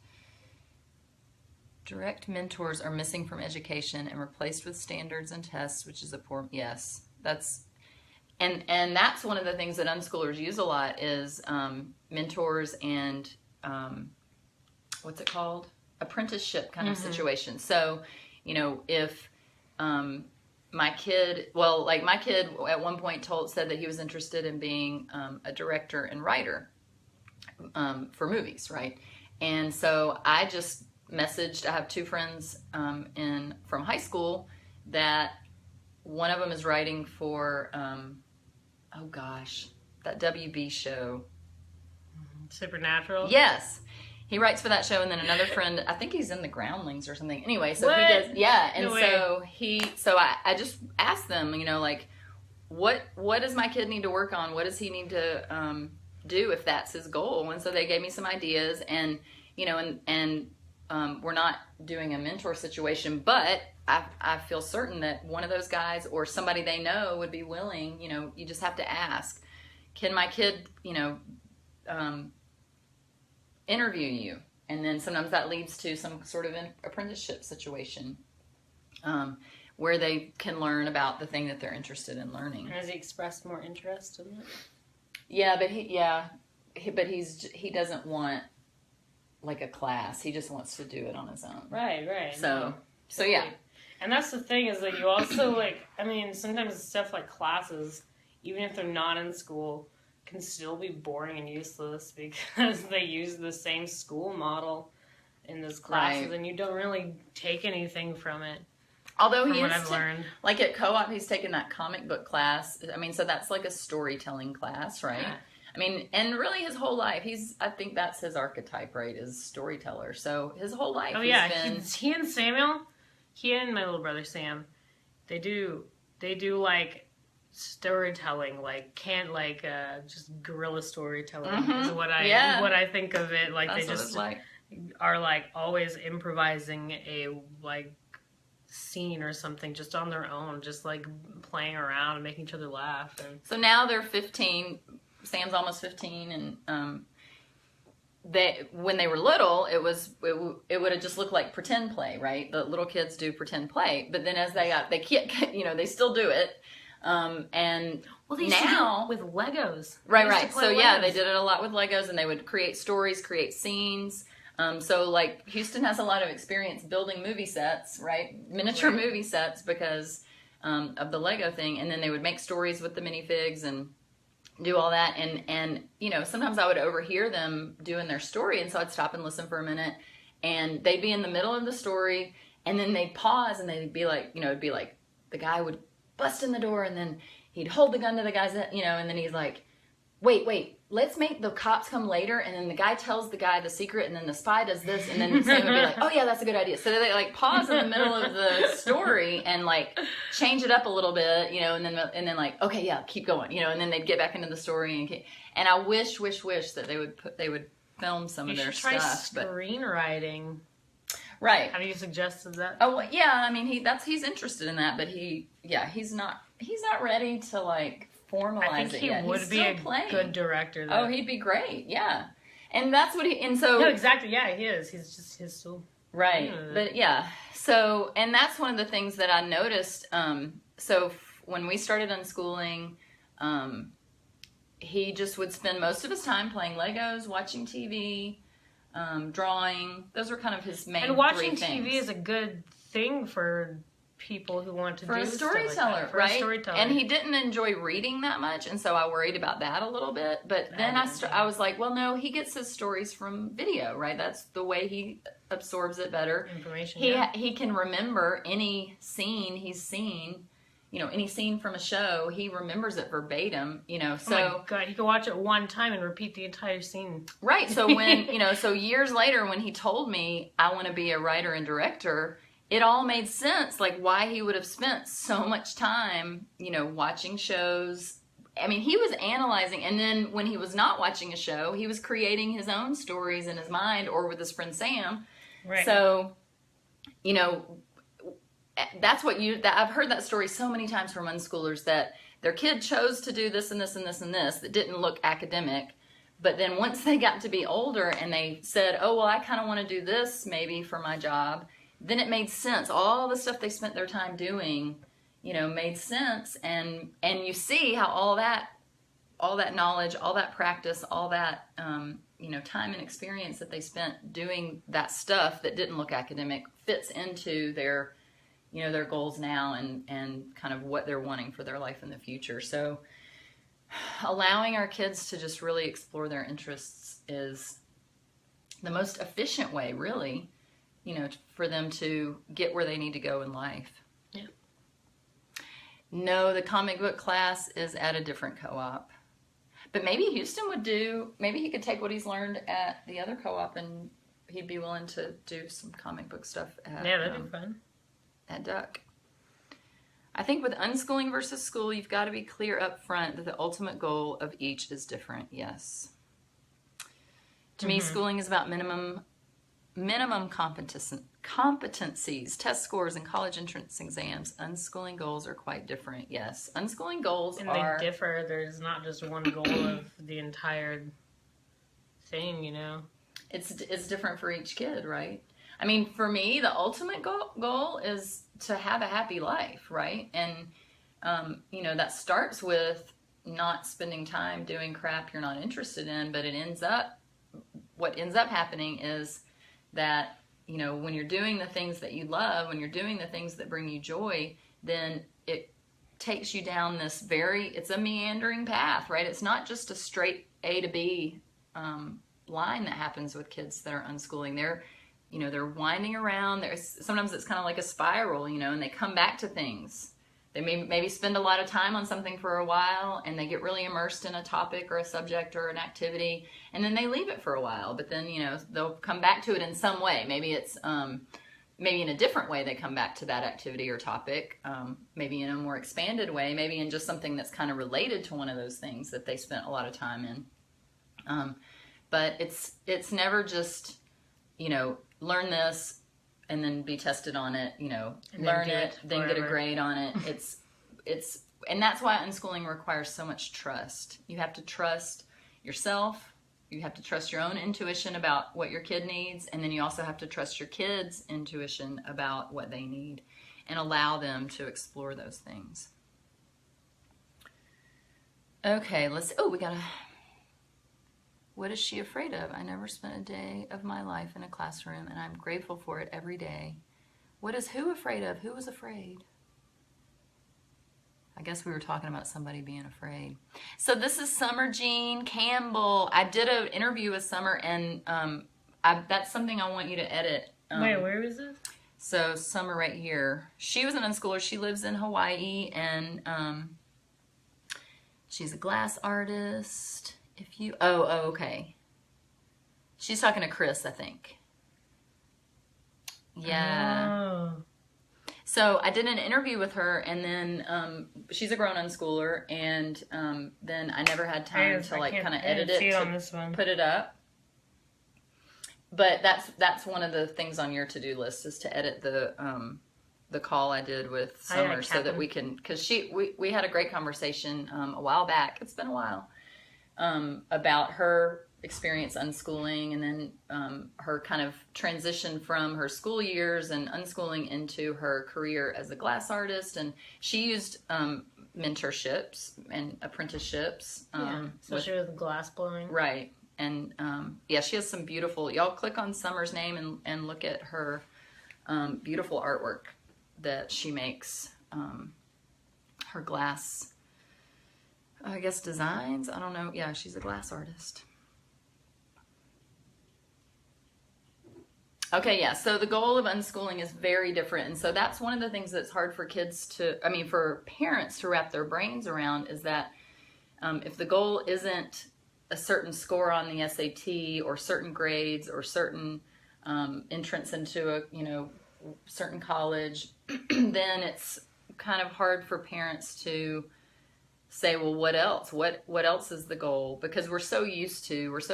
[SPEAKER 1] Direct mentors are missing from education and replaced with standards and tests, which is a poor, yes, that's, and that's one of the things that unschoolers use a lot is mentors and, what's it called? Apprenticeship kind of situation. So, if my kid at one point said that he was interested in being a director and writer for movies, right? And so I just messaged, I have 2 friends from high school that one of them is writing for, that WB show.
[SPEAKER 2] Supernatural?
[SPEAKER 1] Yes. He writes for that show, and then another friend, I think he's in the Groundlings or something. Anyway, so he does, yeah. And so I just asked them, what does my kid need to work on? What does he need to do if that's his goal? And so they gave me some ideas, and, we're not doing a mentor situation, but I feel certain that one of those guys or somebody they know would be willing, you just have to ask, can my kid, interview you? And then sometimes that leads to some sort of an apprenticeship situation where they can learn about the thing that they're interested in learning.
[SPEAKER 2] Has he expressed more interest in it?
[SPEAKER 1] Yeah, but he doesn't want like a class. He just wants to do it on his own.
[SPEAKER 2] Right.
[SPEAKER 1] So yeah.
[SPEAKER 2] And that's the thing is that you also sometimes stuff like classes, even if they're not in school, can still be boring and useless because they use the same school model in those classes,
[SPEAKER 1] right.
[SPEAKER 2] and you don't really take anything from it.
[SPEAKER 1] Although
[SPEAKER 2] from what I've learned.
[SPEAKER 1] Like at co-op, he's taken that comic book class. I mean, so that's like a storytelling class, right?
[SPEAKER 2] Yeah.
[SPEAKER 1] I mean, and really his whole life, I think that's his archetype, right, is storyteller. So his whole life
[SPEAKER 2] he and Samuel, he and my little brother Sam, they do like storytelling, like just guerrilla storytelling is what I think of it. Like
[SPEAKER 1] that's
[SPEAKER 2] they just
[SPEAKER 1] like.
[SPEAKER 2] Are like always improvising a like scene or something just on their own, just like playing around and making each other laugh. And
[SPEAKER 1] so now they're 15. Sam's almost 15, and when they were little, it would have just looked like pretend play, right? The little kids do pretend play, but then as they can't, they still do it. And
[SPEAKER 2] they
[SPEAKER 1] now
[SPEAKER 2] with Legos,
[SPEAKER 1] right. So
[SPEAKER 2] Legos.
[SPEAKER 1] they did it a lot with Legos, and they would create stories, create scenes. So like Houston has a lot of experience building movie sets, right? Miniature movie sets because of the Lego thing. And then they would make stories with the minifigs and do all that. And sometimes I would overhear them doing their story. And so I'd stop and listen for a minute, and they'd be in the middle of the story, and then they'd pause, and they'd be like, it'd be like the guy would bust in the door, and then he'd hold the gun to the guy's, and then he's like, wait, let's make the cops come later, and then the guy tells the guy the secret, and then the spy does this, and then Sam would be like, oh yeah, that's a good idea. So they like pause in the middle of the story and like change it up a little bit, and then like, okay, yeah, keep going, and then they'd get back into the story, and I wish that they would film some of their
[SPEAKER 2] try
[SPEAKER 1] stuff.
[SPEAKER 2] Screenwriting.
[SPEAKER 1] Right.
[SPEAKER 2] Have you suggested that?
[SPEAKER 1] Oh well, yeah, I mean he's interested in that, but he's not ready to like formalize
[SPEAKER 2] I think he
[SPEAKER 1] it
[SPEAKER 2] would be a good director, though.
[SPEAKER 1] Oh, he'd be great, yeah. And that's what
[SPEAKER 2] no, exactly, yeah, he is. He's just his soul.
[SPEAKER 1] Right, but yeah. So, and that's one of the things that I noticed. When we started unschooling, he just would spend most of his time playing Legos, watching TV, drawing. Those were kind of his main
[SPEAKER 2] And watching
[SPEAKER 1] three things.
[SPEAKER 2] TV is a good thing for people who want to
[SPEAKER 1] for
[SPEAKER 2] do
[SPEAKER 1] a storyteller,
[SPEAKER 2] like
[SPEAKER 1] right?
[SPEAKER 2] A storyteller.
[SPEAKER 1] And he didn't enjoy reading that much, and so I worried about that a little bit. But then I was like, well, no, he gets his stories from video, right? That's the way he absorbs it better.
[SPEAKER 2] Information.
[SPEAKER 1] He can remember any scene he's seen, any scene from a show. He remembers it verbatim, So,
[SPEAKER 2] oh my God, he could watch it one time and repeat the entire scene.
[SPEAKER 1] Right. So when so years later, when he told me I want to be a writer and director, it all made sense, like why he would have spent so much time, watching shows. I mean, he was analyzing, and then when he was not watching a show, he was creating his own stories in his mind or with his friend Sam.
[SPEAKER 2] Right.
[SPEAKER 1] So, that's what I've heard that story so many times from unschoolers, that their kid chose to do this and this and this and this that didn't look academic. But then once they got to be older and they said, oh, well, I kind of want to do this maybe for my job, then it made sense. All the stuff they spent their time doing, made sense. And you see how all that knowledge, all that practice, all that, time and experience that they spent doing that stuff that didn't look academic fits into their goals now and kind of what they're wanting for their life in the future. So allowing our kids to just really explore their interests is the most efficient way, really, for them to get where they need to go in life.
[SPEAKER 2] Yeah.
[SPEAKER 1] No, the comic book class is at a different co-op. But maybe Houston maybe he could take what he's learned at the other co-op and he'd be willing to do some comic book stuff at,
[SPEAKER 2] that'd be fun.
[SPEAKER 1] At Duck. I think with unschooling versus school, you've got to be clear up front that the ultimate goal of each is different. Yes. To me, schooling is about minimum competencies, test scores, and college entrance exams. Unschooling goals are quite different. Yes. Unschooling goals
[SPEAKER 2] they differ. There's not just one goal of the entire thing,
[SPEAKER 1] It's different for each kid, right? I mean, for me, the ultimate goal is to have a happy life, right? And, that starts with not spending time doing crap you're not interested in, but what ends up happening is that, when you're doing the things that you love, when you're doing the things that bring you joy, then it takes you down this it's a meandering path, right? It's not just a straight A to B line that happens with kids that are unschooling. They're winding around. Sometimes it's kind of like a spiral, and they come back to things. They maybe spend a lot of time on something for a while, and they get really immersed in a topic or a subject or an activity, and then they leave it for a while. But then, they'll come back to it in some way. Maybe it's maybe in a different way they come back to that activity or topic, maybe in a more expanded way, maybe in just something that's kind of related to one of those things that they spent a lot of time in. But it's never just, learn this and then be tested on it, learn it, then get a grade on it. And that's why unschooling requires so much trust. You have to trust yourself. You have to trust your own intuition about what your kid needs. And then you also have to trust your kid's intuition about what they need and allow them to explore those things. Okay, what is she afraid of? I never spent a day of my life in a classroom, and I'm grateful for it every day. What is who afraid of? Who was afraid? I guess we were talking about somebody being afraid. So this is Summer Jean Campbell. I did an interview with Summer, and that's something I want you to edit.
[SPEAKER 2] Wait, where was this?
[SPEAKER 1] So Summer right here. She was an unschooler. She lives in Hawaii, and she's a glass artist. Okay. She's talking to Chris, I think. Yeah.
[SPEAKER 2] Oh.
[SPEAKER 1] So I did an interview with her, and then she's a grown unschooler, and then I never had time to kind of edit it to put it up. But that's one of the things on your to-do list is to edit the call I did with Summer so that we can, because we had a great conversation a while back. It's been a while. About her experience unschooling, and then her kind of transition from her school years and unschooling into her career as a glass artist. And she used mentorships and apprenticeships.
[SPEAKER 2] Especially with glass blowing.
[SPEAKER 1] Right. And she has some beautiful, y'all click on Summer's name and look at her beautiful artwork that she makes, her glass designs. I don't know. Yeah, she's a glass artist. Okay, yeah. So the goal of unschooling is very different. And so that's one of the things that's hard for for parents to wrap their brains around is that if the goal isn't a certain score on the SAT or certain grades or certain entrance into a, certain college, then it's kind of hard for parents to say, well, what else? What else is the goal? Because we're so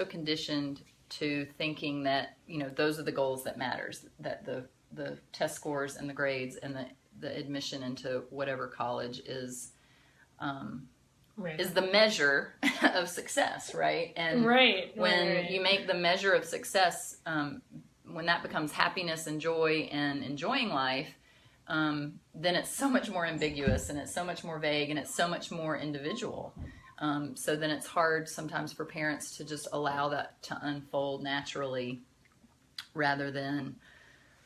[SPEAKER 1] conditioned to thinking that, those are the goals that matters, that the test scores and the grades and the admission into whatever college is the measure of success, right? And when you make the measure of success, when that becomes happiness and joy and enjoying life, then it's so much more ambiguous and it's so much more vague and it's so much more individual. So then it's hard sometimes for parents to just allow that to unfold naturally rather than...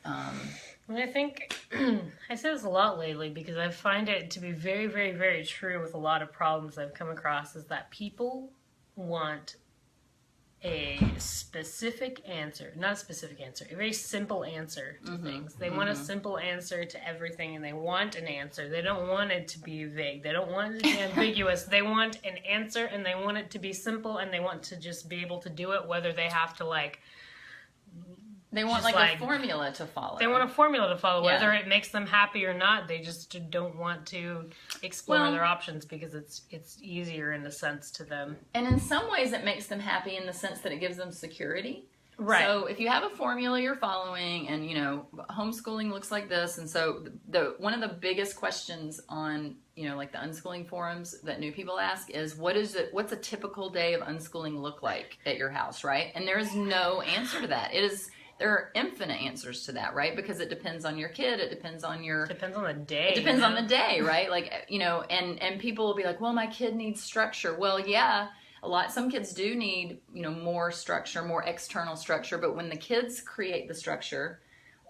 [SPEAKER 2] I think I say this a lot lately because I find it to be very, very, very true with a lot of problems I've come across is that people want a specific answer, not a specific answer, a very simple answer to things. They want a simple answer to everything, and they want an answer. They don't want it to be vague. They don't want it to be ambiguous. They want an answer, and they want it to be simple, and they want to just be able to do it, whether they have to,
[SPEAKER 1] They want a formula to follow.
[SPEAKER 2] They want a formula to follow, whether it makes them happy or not. They just don't want to explore their options because it's easier in a sense to them.
[SPEAKER 1] And in some ways it makes them happy in the sense that it gives them security.
[SPEAKER 2] Right.
[SPEAKER 1] So if you have a formula you're following and, homeschooling looks like this. And so one of the biggest questions on, the unschooling forums that new people ask is, what's a typical day of unschooling look like at your house, right? And there is no answer to that. There are infinite answers to that, right? Because it depends on your kid. It depends on
[SPEAKER 2] Depends on the day.
[SPEAKER 1] It depends on the day, right? And people will be like, well, my kid needs structure. Well, yeah, some kids do need, more structure, more external structure. But when the kids create the structure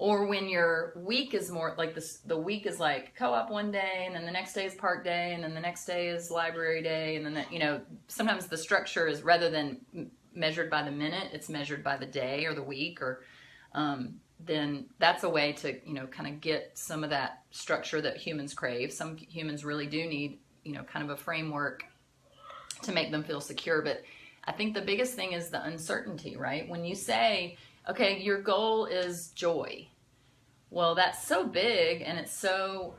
[SPEAKER 1] Or when your week is more like this, the week is like co-op one day, and then the next day is park day, and then the next day is library day, and then, you know, sometimes the structure is, rather than measured by the minute, it's measured by the day or the week, or then that's a way to, you know, kind of get some of that structure that humans crave. Some humans really do need, you know, kind of a framework to make them feel secure. But I think the biggest thing is the uncertainty, right? When you say, okay, your goal is joy. Well, that's so big, and it's so,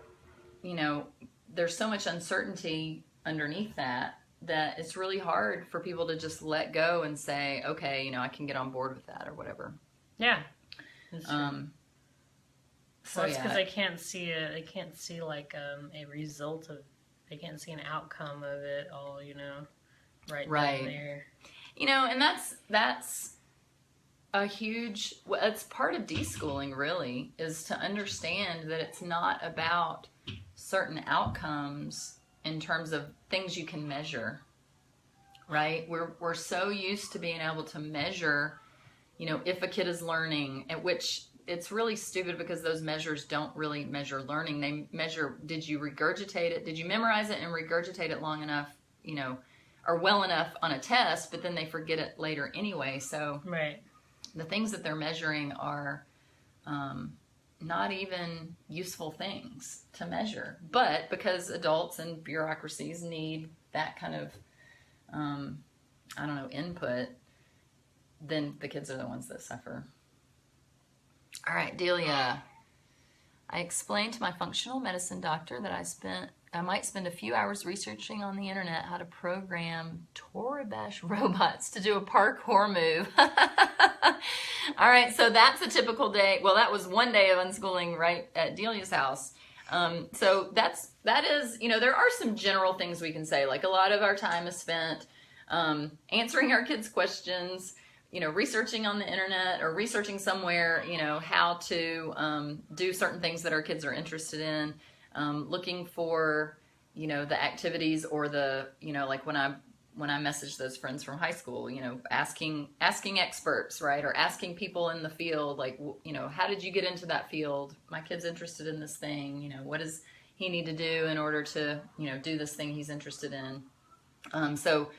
[SPEAKER 1] you know, there's so much uncertainty underneath that it's really hard for people to just let go and say, okay, you know, I can get on board with that or whatever.
[SPEAKER 2] Yeah.
[SPEAKER 1] So
[SPEAKER 2] that's because they can't see like a result of, they can't see an outcome of it all, you know, right down there.
[SPEAKER 1] You know, and that's a huge, it's part of deschooling really, is to understand that it's not about certain outcomes in terms of things you can measure, right? We're so used to being able to measure, you know, if a kid is learning, at which it's really stupid because those measures don't really measure learning. They measure, did you regurgitate it? Did you memorize it and regurgitate it long enough, you know, or well enough on a test, but then they forget it later anyway. So
[SPEAKER 2] right.
[SPEAKER 1] The things that they're measuring are not even useful things to measure. But because adults and bureaucracies need that kind of, I don't know, input, then the kids are the ones that suffer. All right, Delia. I explained to my functional medicine doctor that I might spend a few hours researching on the internet how to program Torabash robots to do a parkour move. All right, so that's a typical day. Well, that was one day of unschooling right at Delia's house. So that is, you know, there are some general things we can say. Like a lot of our time is spent answering our kids' questions, you know, researching on the internet or researching somewhere, you know, how to do certain things that our kids are interested in, looking for, you know, the activities or the, you know, like when I message those friends from high school, you know, asking experts, right? Or asking people in the field, like, you know, how did you get into that field? My kid's interested in this thing, you know, what does he need to do in order to, you know, do this thing he's interested in? So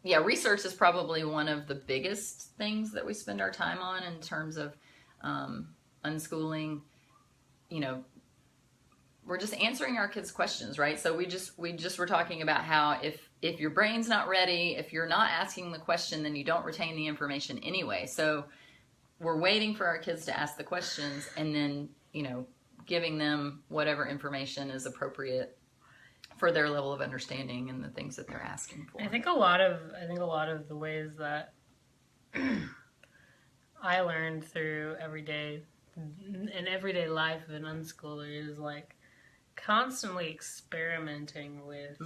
[SPEAKER 1] yeah, research is probably one of the biggest things that we spend our time on in terms of unschooling. You know, we're just answering our kids' questions, right? So we just were talking about how if your brain's not ready, if you're not asking the question, then you don't retain the information anyway. So we're waiting for our kids to ask the questions and then, you know, giving them whatever information is appropriate for their level of understanding and the things that they're asking for.
[SPEAKER 2] I think a lot of the ways that I learned through everyday life of an unschooler is like constantly experimenting with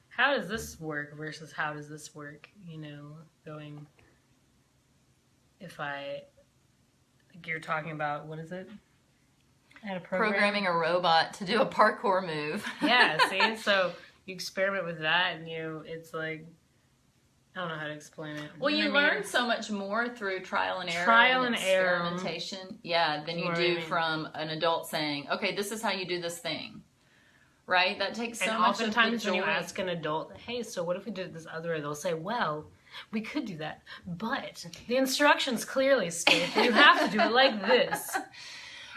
[SPEAKER 2] how does this work versus how does this work, you know, going, if I, like you're talking about, what is it?
[SPEAKER 1] Programming a robot to do a parkour move.
[SPEAKER 2] Yeah, see? So you experiment with that and it's like, I don't know how to explain it.
[SPEAKER 1] Well, you learn so much more through trial and error. Experimentation. Yeah, than you do from an adult saying, okay, this is how you do this thing. Right? That takes so much of the joy.
[SPEAKER 2] And oftentimes when you ask an adult, hey, so what if we did this other way? They'll say, well, we could do that, but the instructions clearly state that you have to do it like this.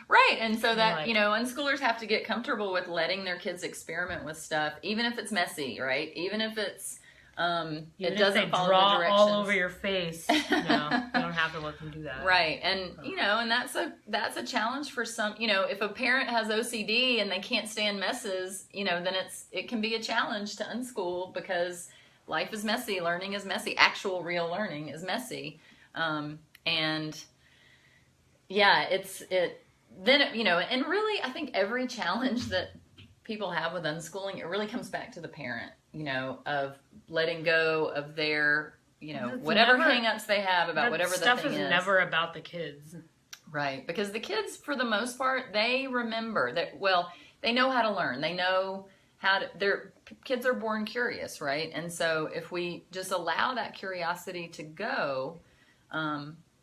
[SPEAKER 1] Right, and so that, you know, unschoolers have to get comfortable with letting their kids experiment with stuff, even if it's messy, right? Even if it's, it doesn't follow the directions.
[SPEAKER 2] All over your face. No, you don't have to let them do that.
[SPEAKER 1] Right, and, you know, and that's a challenge for some, you know, if a parent has OCD and they can't stand messes, you know, then it can be a challenge to unschool because life is messy, learning is messy, actual real learning is messy. And, yeah, then, you know, and really, I think every challenge that people have with unschooling, it really comes back to the parent, you know, of letting go of their, you know, whatever hang-ups they have about whatever the thing is.
[SPEAKER 2] Stuff is never about the kids.
[SPEAKER 1] Right, because the kids, for the most part, they remember that, well, they know how to learn. They know how to, kids are born curious, right? And so if we just allow that curiosity to go,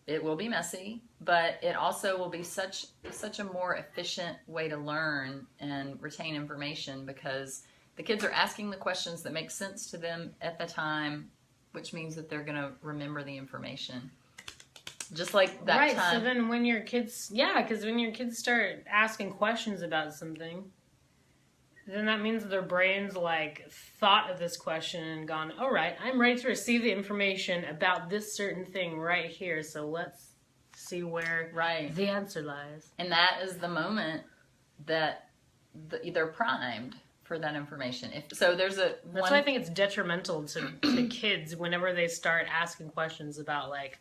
[SPEAKER 1] it will be messy, but it also will be such a more efficient way to learn and retain information, because the kids are asking the questions that make sense to them at the time, which means that they're going to remember the information. Just like that
[SPEAKER 2] right,
[SPEAKER 1] time.
[SPEAKER 2] So then when your kids, because when your kids start asking questions about something, then that means their brains like thought of this question and gone, all right, I'm ready to receive the information about this certain thing right here. So let's see where the answer lies.
[SPEAKER 1] And that is the moment that they're primed for that information. That's
[SPEAKER 2] why I think it's detrimental to kids whenever they start asking questions about like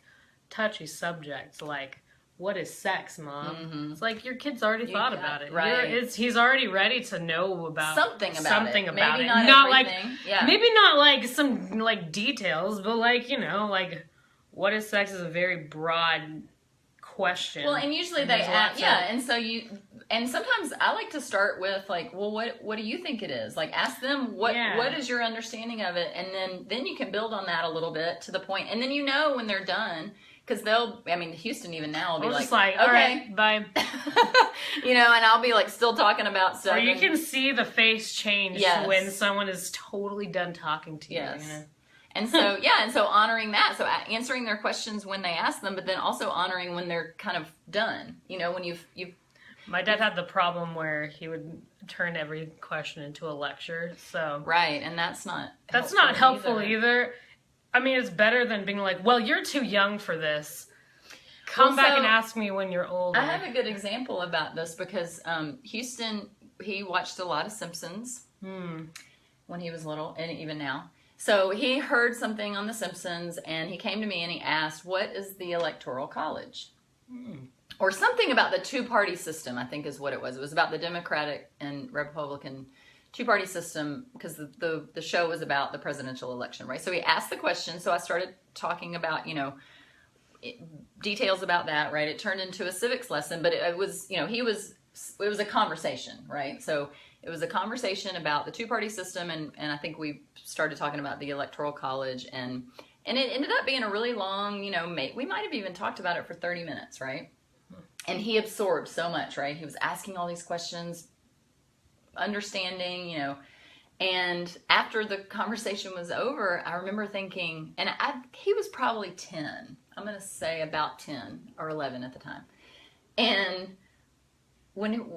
[SPEAKER 2] touchy subjects, like, what is sex, Mom? Mm-hmm. It's like your kid's already thought about it.
[SPEAKER 1] Right.
[SPEAKER 2] He's already ready to know about
[SPEAKER 1] something about it.
[SPEAKER 2] Maybe
[SPEAKER 1] not
[SPEAKER 2] like maybe not like some like details, but like, you know, like what is sex is a very broad question.
[SPEAKER 1] Well, and usually they ask, and sometimes I like to start with like, well, what do you think it is? Like, ask them what is your understanding of it, and then you can build on that a little bit to the point, and then you know when they're done. Because Houston even now will be
[SPEAKER 2] just like, all right, bye.
[SPEAKER 1] You know, and I'll be like still talking about stuff.
[SPEAKER 2] Or you can see the face change when someone is totally done talking to you.
[SPEAKER 1] Yes.
[SPEAKER 2] You know?
[SPEAKER 1] And so, and so honoring that. So answering their questions when they ask them, but then also honoring when they're kind of done. You know, when you've
[SPEAKER 2] My dad had the problem where he would turn every question into a lecture. So
[SPEAKER 1] right, and that's not
[SPEAKER 2] helpful either. I mean, it's better than being like, well, you're too young for this. Come back and ask me when you're older.
[SPEAKER 1] I have a good example about this because Houston, he watched a lot of Simpsons when he was little, and even now. So he heard something on The Simpsons, and he came to me and he asked, what is the Electoral College? Or something about the two-party system, I think is what it was. It was about the Democratic and Republican two-party system, because the show was about the presidential election, right? So he asked the question, so I started talking about, you know, details about that, right? It turned into a civics lesson, but it was, you know, it was a conversation, right? So it was a conversation about the two-party system, and I think we started talking about the Electoral College, and it ended up being a really long, you know, we might have even talked about it for 30 minutes, right? And he absorbed so much, right? He was asking all these questions, understanding, you know, and after the conversation was over, I remember thinking, and he was probably 10. I'm going to say about 10 or 11 at the time. And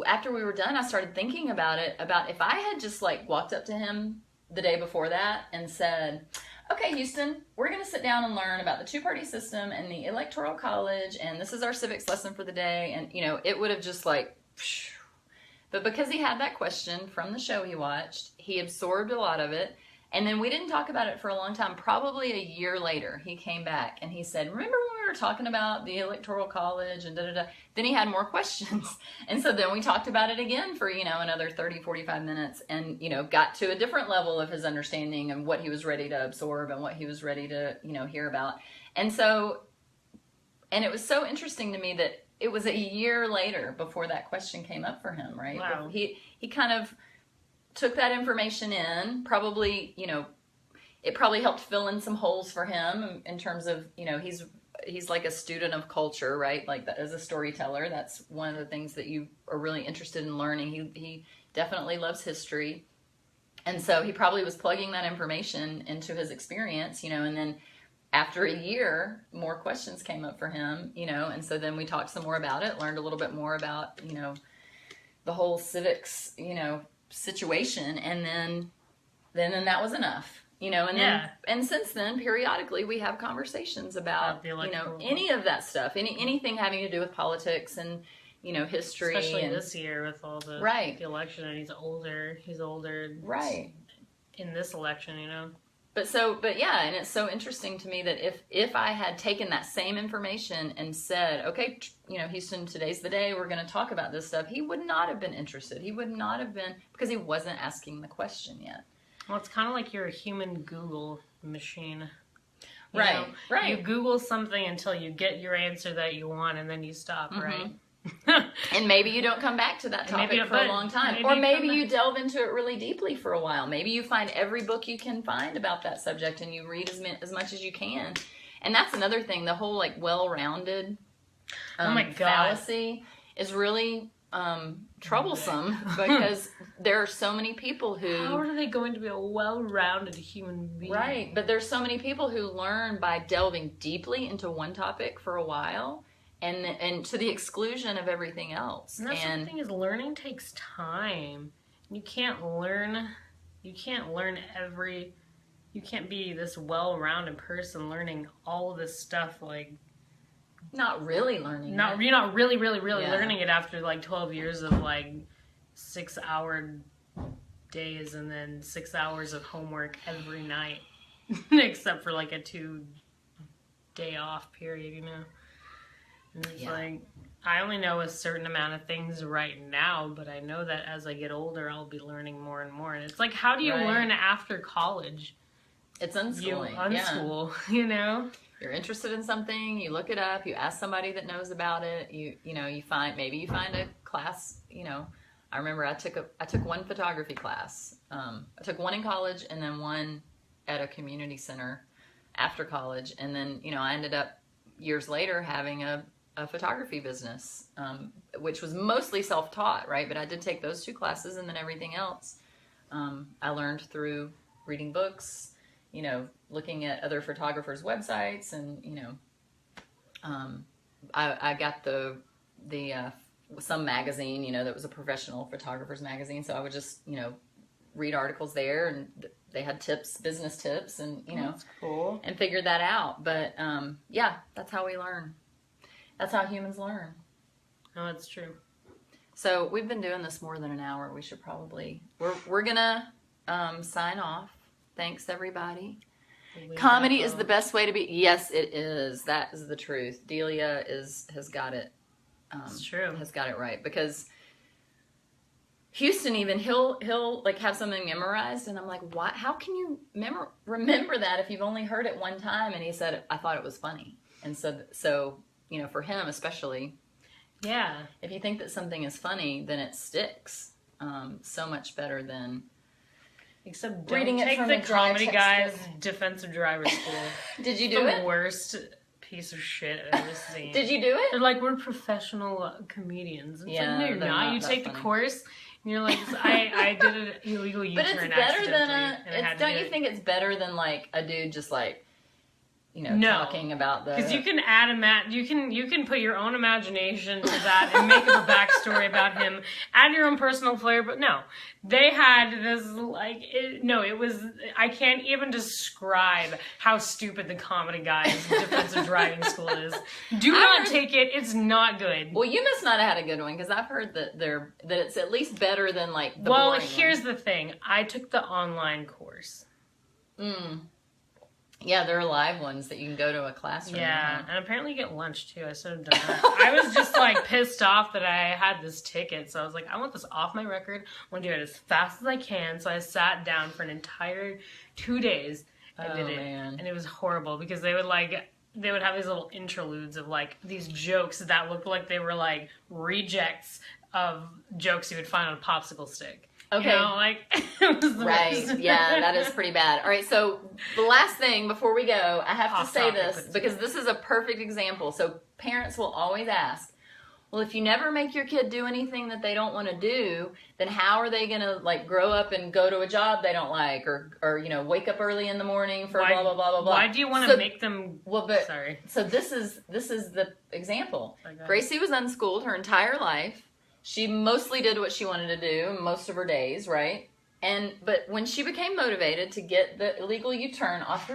[SPEAKER 1] after we were done, I started thinking about if I had just like walked up to him the day before that and said, okay, Houston, we're going to sit down and learn about the two-party system and the Electoral College, and this is our civics lesson for the day. And, you know, it would have just like, phew. But because he had that question from the show he watched, he absorbed a lot of it. And then we didn't talk about it for a long time. Probably a year later, he came back and he said, remember when we were talking about the Electoral College and da-da-da? Then he had more questions. And so then we talked about it again for, you know, another 30, 45 minutes and, you know, got to a different level of his understanding and what he was ready to absorb and what he was ready to, you know, hear about. And so, and it was so interesting to me that it was a year later before that question came up for him, right?
[SPEAKER 2] Wow.
[SPEAKER 1] He kind of took that information in, probably, you know, it probably helped fill in some holes for him in terms of, you know, he's like a student of culture, right? Like as a storyteller, that's one of the things that you are really interested in learning. He definitely loves history. And so he probably was plugging that information into his experience, you know, and then after a year, more questions came up for him, you know, and so then we talked some more about it, learned a little bit more about, you know, the whole civics, you know, situation, and then that was enough, you know, and then and since then, periodically we have conversations about you know, any of that stuff, anything having to do with politics and, you know, history,
[SPEAKER 2] especially this year with all the election, and he's older
[SPEAKER 1] right
[SPEAKER 2] in this election, you know.
[SPEAKER 1] But yeah, and it's so interesting to me that if I had taken that same information and said, okay, you know, Houston, today's the day, we're going to talk about this stuff, he would not have been interested. He would not have been, because he wasn't asking the question yet.
[SPEAKER 2] Well, it's kind of like you're a human Google machine.
[SPEAKER 1] Right.
[SPEAKER 2] You Google something until you get your answer that you want, and then you stop, right?
[SPEAKER 1] And maybe you don't come back to that topic for a long time. Or maybe you delve into it really deeply for a while. Maybe you find every book you can find about that subject and you read as much as you can. And that's another thing, the whole like well-rounded
[SPEAKER 2] Oh my God.
[SPEAKER 1] fallacy is really troublesome because there are so many people who...
[SPEAKER 2] How are they going to be a well-rounded human being?
[SPEAKER 1] Right, but there's so many people who learn by delving deeply into one topic for a while and to the exclusion of everything else.
[SPEAKER 2] And that's the thing is learning takes time. You can't be this well-rounded person learning all of this stuff like
[SPEAKER 1] not really learning
[SPEAKER 2] you're not really
[SPEAKER 1] Yeah.
[SPEAKER 2] learning it after like 12 years of like 6-hour days and then 6 hours of homework every night except for like a 2-day off period, you know. And it's like I only know a certain amount of things right now, but I know that as I get older I'll be learning more and more. And it's like, how do you learn after college?
[SPEAKER 1] It's unschooling.
[SPEAKER 2] You unschool, you know?
[SPEAKER 1] You're interested in something, you look it up, you ask somebody that knows about it, you find a class, you know. I remember I took one photography class. I took one in college and then one at a community center after college, and then, you know, I ended up years later having a photography business, which was mostly self-taught, right? But I did take those 2 classes, and then everything else I learned through reading books, you know, looking at other photographers' websites, and, you know, I got the some magazine, you know, that was a professional photographers magazine, so I would just, you know, read articles there, and they had tips, business tips, and, you know,
[SPEAKER 2] that's cool,
[SPEAKER 1] and figure that out. But yeah, that's how we learn. That's how humans learn.
[SPEAKER 2] Oh, that's true.
[SPEAKER 1] So we've been doing this more than an hour. We should probably we're gonna sign off. Thanks, everybody. Comedy is the best way to be. Yes, it is. That is the truth. Delia has got it.
[SPEAKER 2] It's true.
[SPEAKER 1] Has got it right, because Houston, even he'll like have something memorized, and I'm like, what? How can you remember that if you've only heard it one time? And he said, I thought it was funny. And so you know, for him especially,
[SPEAKER 2] yeah,
[SPEAKER 1] if you think that something is funny, then it sticks so much better than.
[SPEAKER 2] Except
[SPEAKER 1] reading
[SPEAKER 2] don't
[SPEAKER 1] it
[SPEAKER 2] take
[SPEAKER 1] from
[SPEAKER 2] the
[SPEAKER 1] a dry
[SPEAKER 2] comedy guy's
[SPEAKER 1] textbook.
[SPEAKER 2] defensive driver school.
[SPEAKER 1] Did you do it?
[SPEAKER 2] The worst piece of shit I've ever seen.
[SPEAKER 1] Did you do it?
[SPEAKER 2] They're like, we're professional comedians. It's
[SPEAKER 1] Yeah,
[SPEAKER 2] like, no, you're
[SPEAKER 1] they're
[SPEAKER 2] not.
[SPEAKER 1] not
[SPEAKER 2] You
[SPEAKER 1] that
[SPEAKER 2] take the
[SPEAKER 1] funny.
[SPEAKER 2] course, and you're like, I did an illegal U-turn
[SPEAKER 1] But it's better than
[SPEAKER 2] accidentally,
[SPEAKER 1] don't you think it's better than like a dude just like, you know,
[SPEAKER 2] No.
[SPEAKER 1] talking about the.
[SPEAKER 2] Because you can add you can put your own imagination to that and make up a backstory about him. Add your own personal flair, but no, they had this like it was. I can't even describe how stupid the comedy guy's defensive driving school is. Do not take it. It's not good.
[SPEAKER 1] Well, you must not have had a good one, because I've heard that that it's at least better than like the
[SPEAKER 2] Well,
[SPEAKER 1] boring
[SPEAKER 2] here's
[SPEAKER 1] one.
[SPEAKER 2] the thing. I took the online course.
[SPEAKER 1] Yeah, there are live ones that you can go to a classroom.
[SPEAKER 2] Yeah, and apparently you get lunch too. I should have done that. I was just like pissed off that I had this ticket, so I was like, I want this off my record. I want to do it as fast as I can. So I sat down for an entire 2 days and did it,
[SPEAKER 1] man.
[SPEAKER 2] and it was horrible because they would have these little interludes of like these jokes that looked like they were like rejects of jokes you would find on a popsicle stick.
[SPEAKER 1] Okay.
[SPEAKER 2] You know, like, it was the
[SPEAKER 1] Right.
[SPEAKER 2] worst.
[SPEAKER 1] Yeah, that is pretty bad. All right, so the last thing before we go, I have
[SPEAKER 2] Off
[SPEAKER 1] to say
[SPEAKER 2] topic,
[SPEAKER 1] this
[SPEAKER 2] but-
[SPEAKER 1] because this is a perfect example. So parents will always ask, well, if you never make your kid do anything that they don't want to do, then how are they going to like grow up and go to a job they don't like, or you know, wake up early in the morning for blah blah blah blah blah.
[SPEAKER 2] Why do you want to make them?
[SPEAKER 1] Well, but
[SPEAKER 2] sorry.
[SPEAKER 1] So this is the example.
[SPEAKER 2] Okay.
[SPEAKER 1] Gracie was unschooled her entire life. She mostly did what she wanted to do most of her days, right? But when she became motivated to get the illegal U-turn off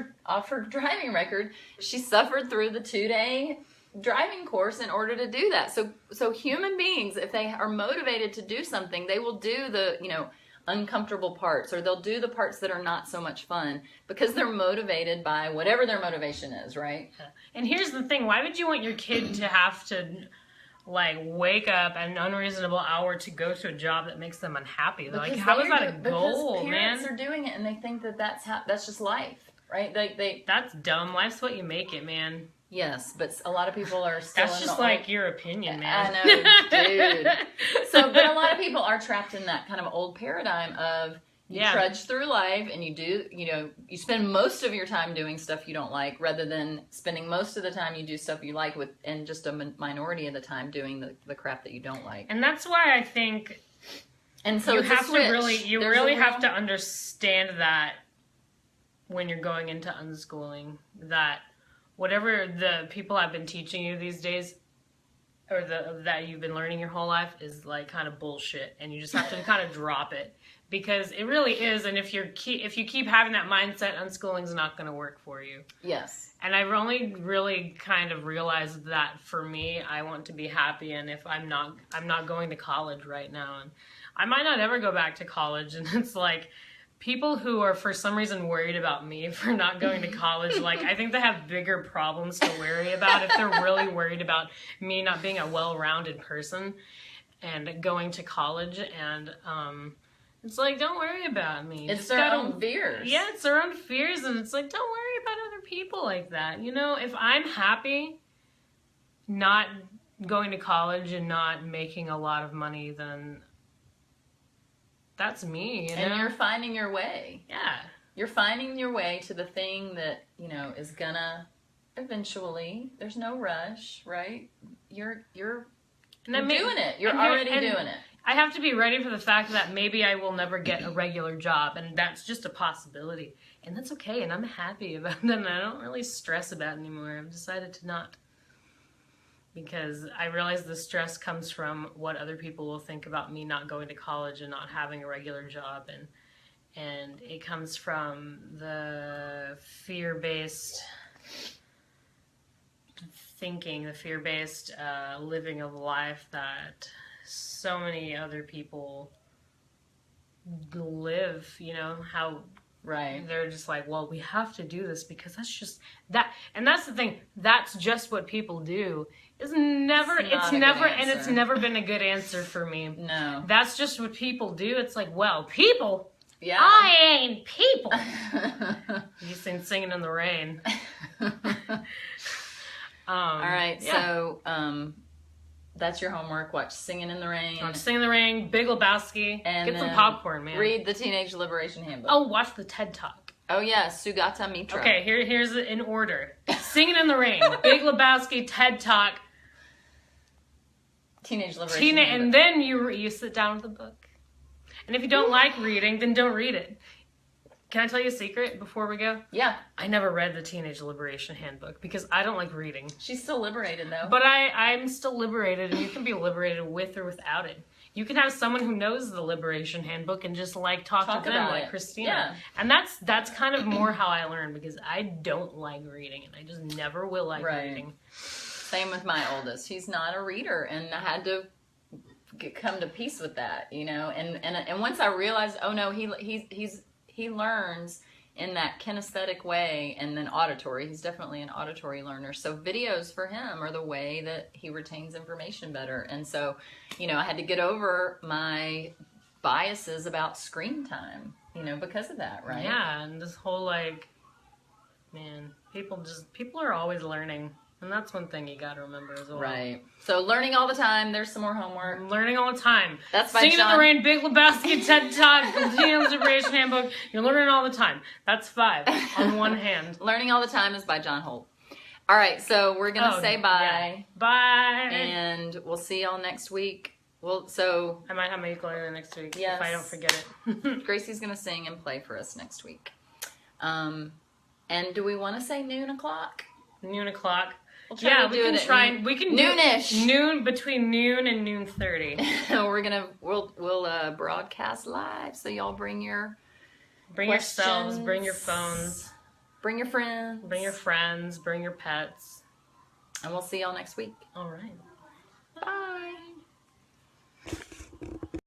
[SPEAKER 1] her driving record, she suffered through the 2-day driving course in order to do that. So human beings, if they are motivated to do something, they will do the, you know, uncomfortable parts, or they'll do the parts that are not so much fun because they're motivated by whatever their motivation is, right?
[SPEAKER 2] And here's the thing: why would you want your kid to have to like wake up at an unreasonable hour to go to a job that makes them unhappy? Like, how is that a goal,
[SPEAKER 1] because parents
[SPEAKER 2] man?
[SPEAKER 1] are doing it and they think that that's just life, right? They
[SPEAKER 2] That's dumb. Life's what you make it, man.
[SPEAKER 1] yes, but a lot of people are still.
[SPEAKER 2] That's
[SPEAKER 1] in
[SPEAKER 2] just
[SPEAKER 1] the
[SPEAKER 2] like
[SPEAKER 1] old,
[SPEAKER 2] your opinion, man.
[SPEAKER 1] I know, dude. But a lot of people are trapped in that kind of old paradigm of You trudge through life and you do, you spend most of your time doing stuff you don't like rather than spending most of the time you do stuff you like and just a minority of the time doing the crap that you don't like.
[SPEAKER 2] And that's why I think
[SPEAKER 1] and so
[SPEAKER 2] you have to really have to understand that when you're going into unschooling, that whatever the people have been teaching you these days or that you've been learning your whole life is like kind of bullshit, and you just have to kind of drop it. Because it really is, and if you keep having that mindset, unschooling's not going to work for you.
[SPEAKER 1] Yes.
[SPEAKER 2] And I've only really kind of realized that for me, I want to be happy, and if I'm not going to college right now, and I might not ever go back to college, and it's like people who are for some reason worried about me for not going to college, like I think they have bigger problems to worry about if they're really worried about me not being a well-rounded person and going to college, and it's like, don't worry about me.
[SPEAKER 1] It's their own fears.
[SPEAKER 2] Yeah, it's their own fears, and it's like, don't worry about other people like that. If I'm happy not going to college and not making a lot of money, then that's me,
[SPEAKER 1] And you're finding your way.
[SPEAKER 2] Yeah.
[SPEAKER 1] You're finding your way to the thing that, is gonna eventually, there's no rush, right? You're doing it. You're already doing it.
[SPEAKER 2] I have to be ready for the fact that maybe I will never get a regular job, and that's just a possibility. And that's okay, and I'm happy about that, and I don't really stress about it anymore. I've decided to not. Because I realize the stress comes from what other people will think about me not going to college and not having a regular job, and it comes from the fear-based thinking, the fear-based living of life that so many other people live, how
[SPEAKER 1] right.
[SPEAKER 2] They're just like, well, we have to do this because that's just that. And that's the thing. That's just what people do. It's never been a good answer for me.
[SPEAKER 1] No.
[SPEAKER 2] That's just what people do. It's like, well, people?
[SPEAKER 1] Yeah.
[SPEAKER 2] I ain't people. You singing in the rain.
[SPEAKER 1] All right. Yeah. So, that's your homework. Watch Singing in the Rain.
[SPEAKER 2] Watch Singing in the Rain, Big Lebowski.
[SPEAKER 1] And
[SPEAKER 2] get some popcorn, man.
[SPEAKER 1] Read the Teenage Liberation Handbook.
[SPEAKER 2] Oh, watch the TED Talk.
[SPEAKER 1] Oh, yeah. Sugata Mitra.
[SPEAKER 2] Okay, here's it in order. Singing in the Rain, Big Lebowski, TED Talk.
[SPEAKER 1] Teenage Liberation Handbook.
[SPEAKER 2] And then you sit down with the book. And if you don't like reading, then don't read it. Can I tell you a secret before we go?
[SPEAKER 1] Yeah.
[SPEAKER 2] I never read the Teenage Liberation Handbook because I don't like reading.
[SPEAKER 1] She's still liberated, though.
[SPEAKER 2] But I'm still liberated, and you can be liberated with or without it. You can have someone who knows the Liberation Handbook and just talk to them like Christina.
[SPEAKER 1] Yeah.
[SPEAKER 2] And that's kind of more how I learned, because I don't like reading, and I just never will like reading.
[SPEAKER 1] Same with my oldest. He's not a reader, and I had to come to peace with that, And once I realized, oh no, he learns in that kinesthetic way, and then auditory. He's definitely an auditory learner. So videos for him are the way that he retains information better. And so, I had to get over my biases about screen time, because of that, right?
[SPEAKER 2] Yeah, and this whole people are always learning. And that's one thing you got to remember as well.
[SPEAKER 1] Right. So learning all the time. There's some more homework.
[SPEAKER 2] Learning all the time.
[SPEAKER 1] That's by
[SPEAKER 2] Singing
[SPEAKER 1] John.
[SPEAKER 2] in the Rain, Big Lebowski, TED Talk, Teenage Liberation Handbook. You're learning all the time. That's 5 on one hand.
[SPEAKER 1] Learning all the time is by John Holt. All right. So we're going to say bye.
[SPEAKER 2] Yeah. Bye.
[SPEAKER 1] And we'll see y'all next week. I
[SPEAKER 2] might have my ukulele next week
[SPEAKER 1] if
[SPEAKER 2] I don't forget it.
[SPEAKER 1] Gracie's going to sing and play for us next week. And do we want to say noon o'clock?
[SPEAKER 2] Noon o'clock.
[SPEAKER 1] We'll try to do it at
[SPEAKER 2] we can
[SPEAKER 1] noonish.
[SPEAKER 2] Between noon and noon 30.
[SPEAKER 1] We'll broadcast live, so y'all bring
[SPEAKER 2] yourselves, bring your phones,
[SPEAKER 1] bring your friends,
[SPEAKER 2] bring your pets,
[SPEAKER 1] and we'll see y'all next week.
[SPEAKER 2] All right.
[SPEAKER 1] Bye.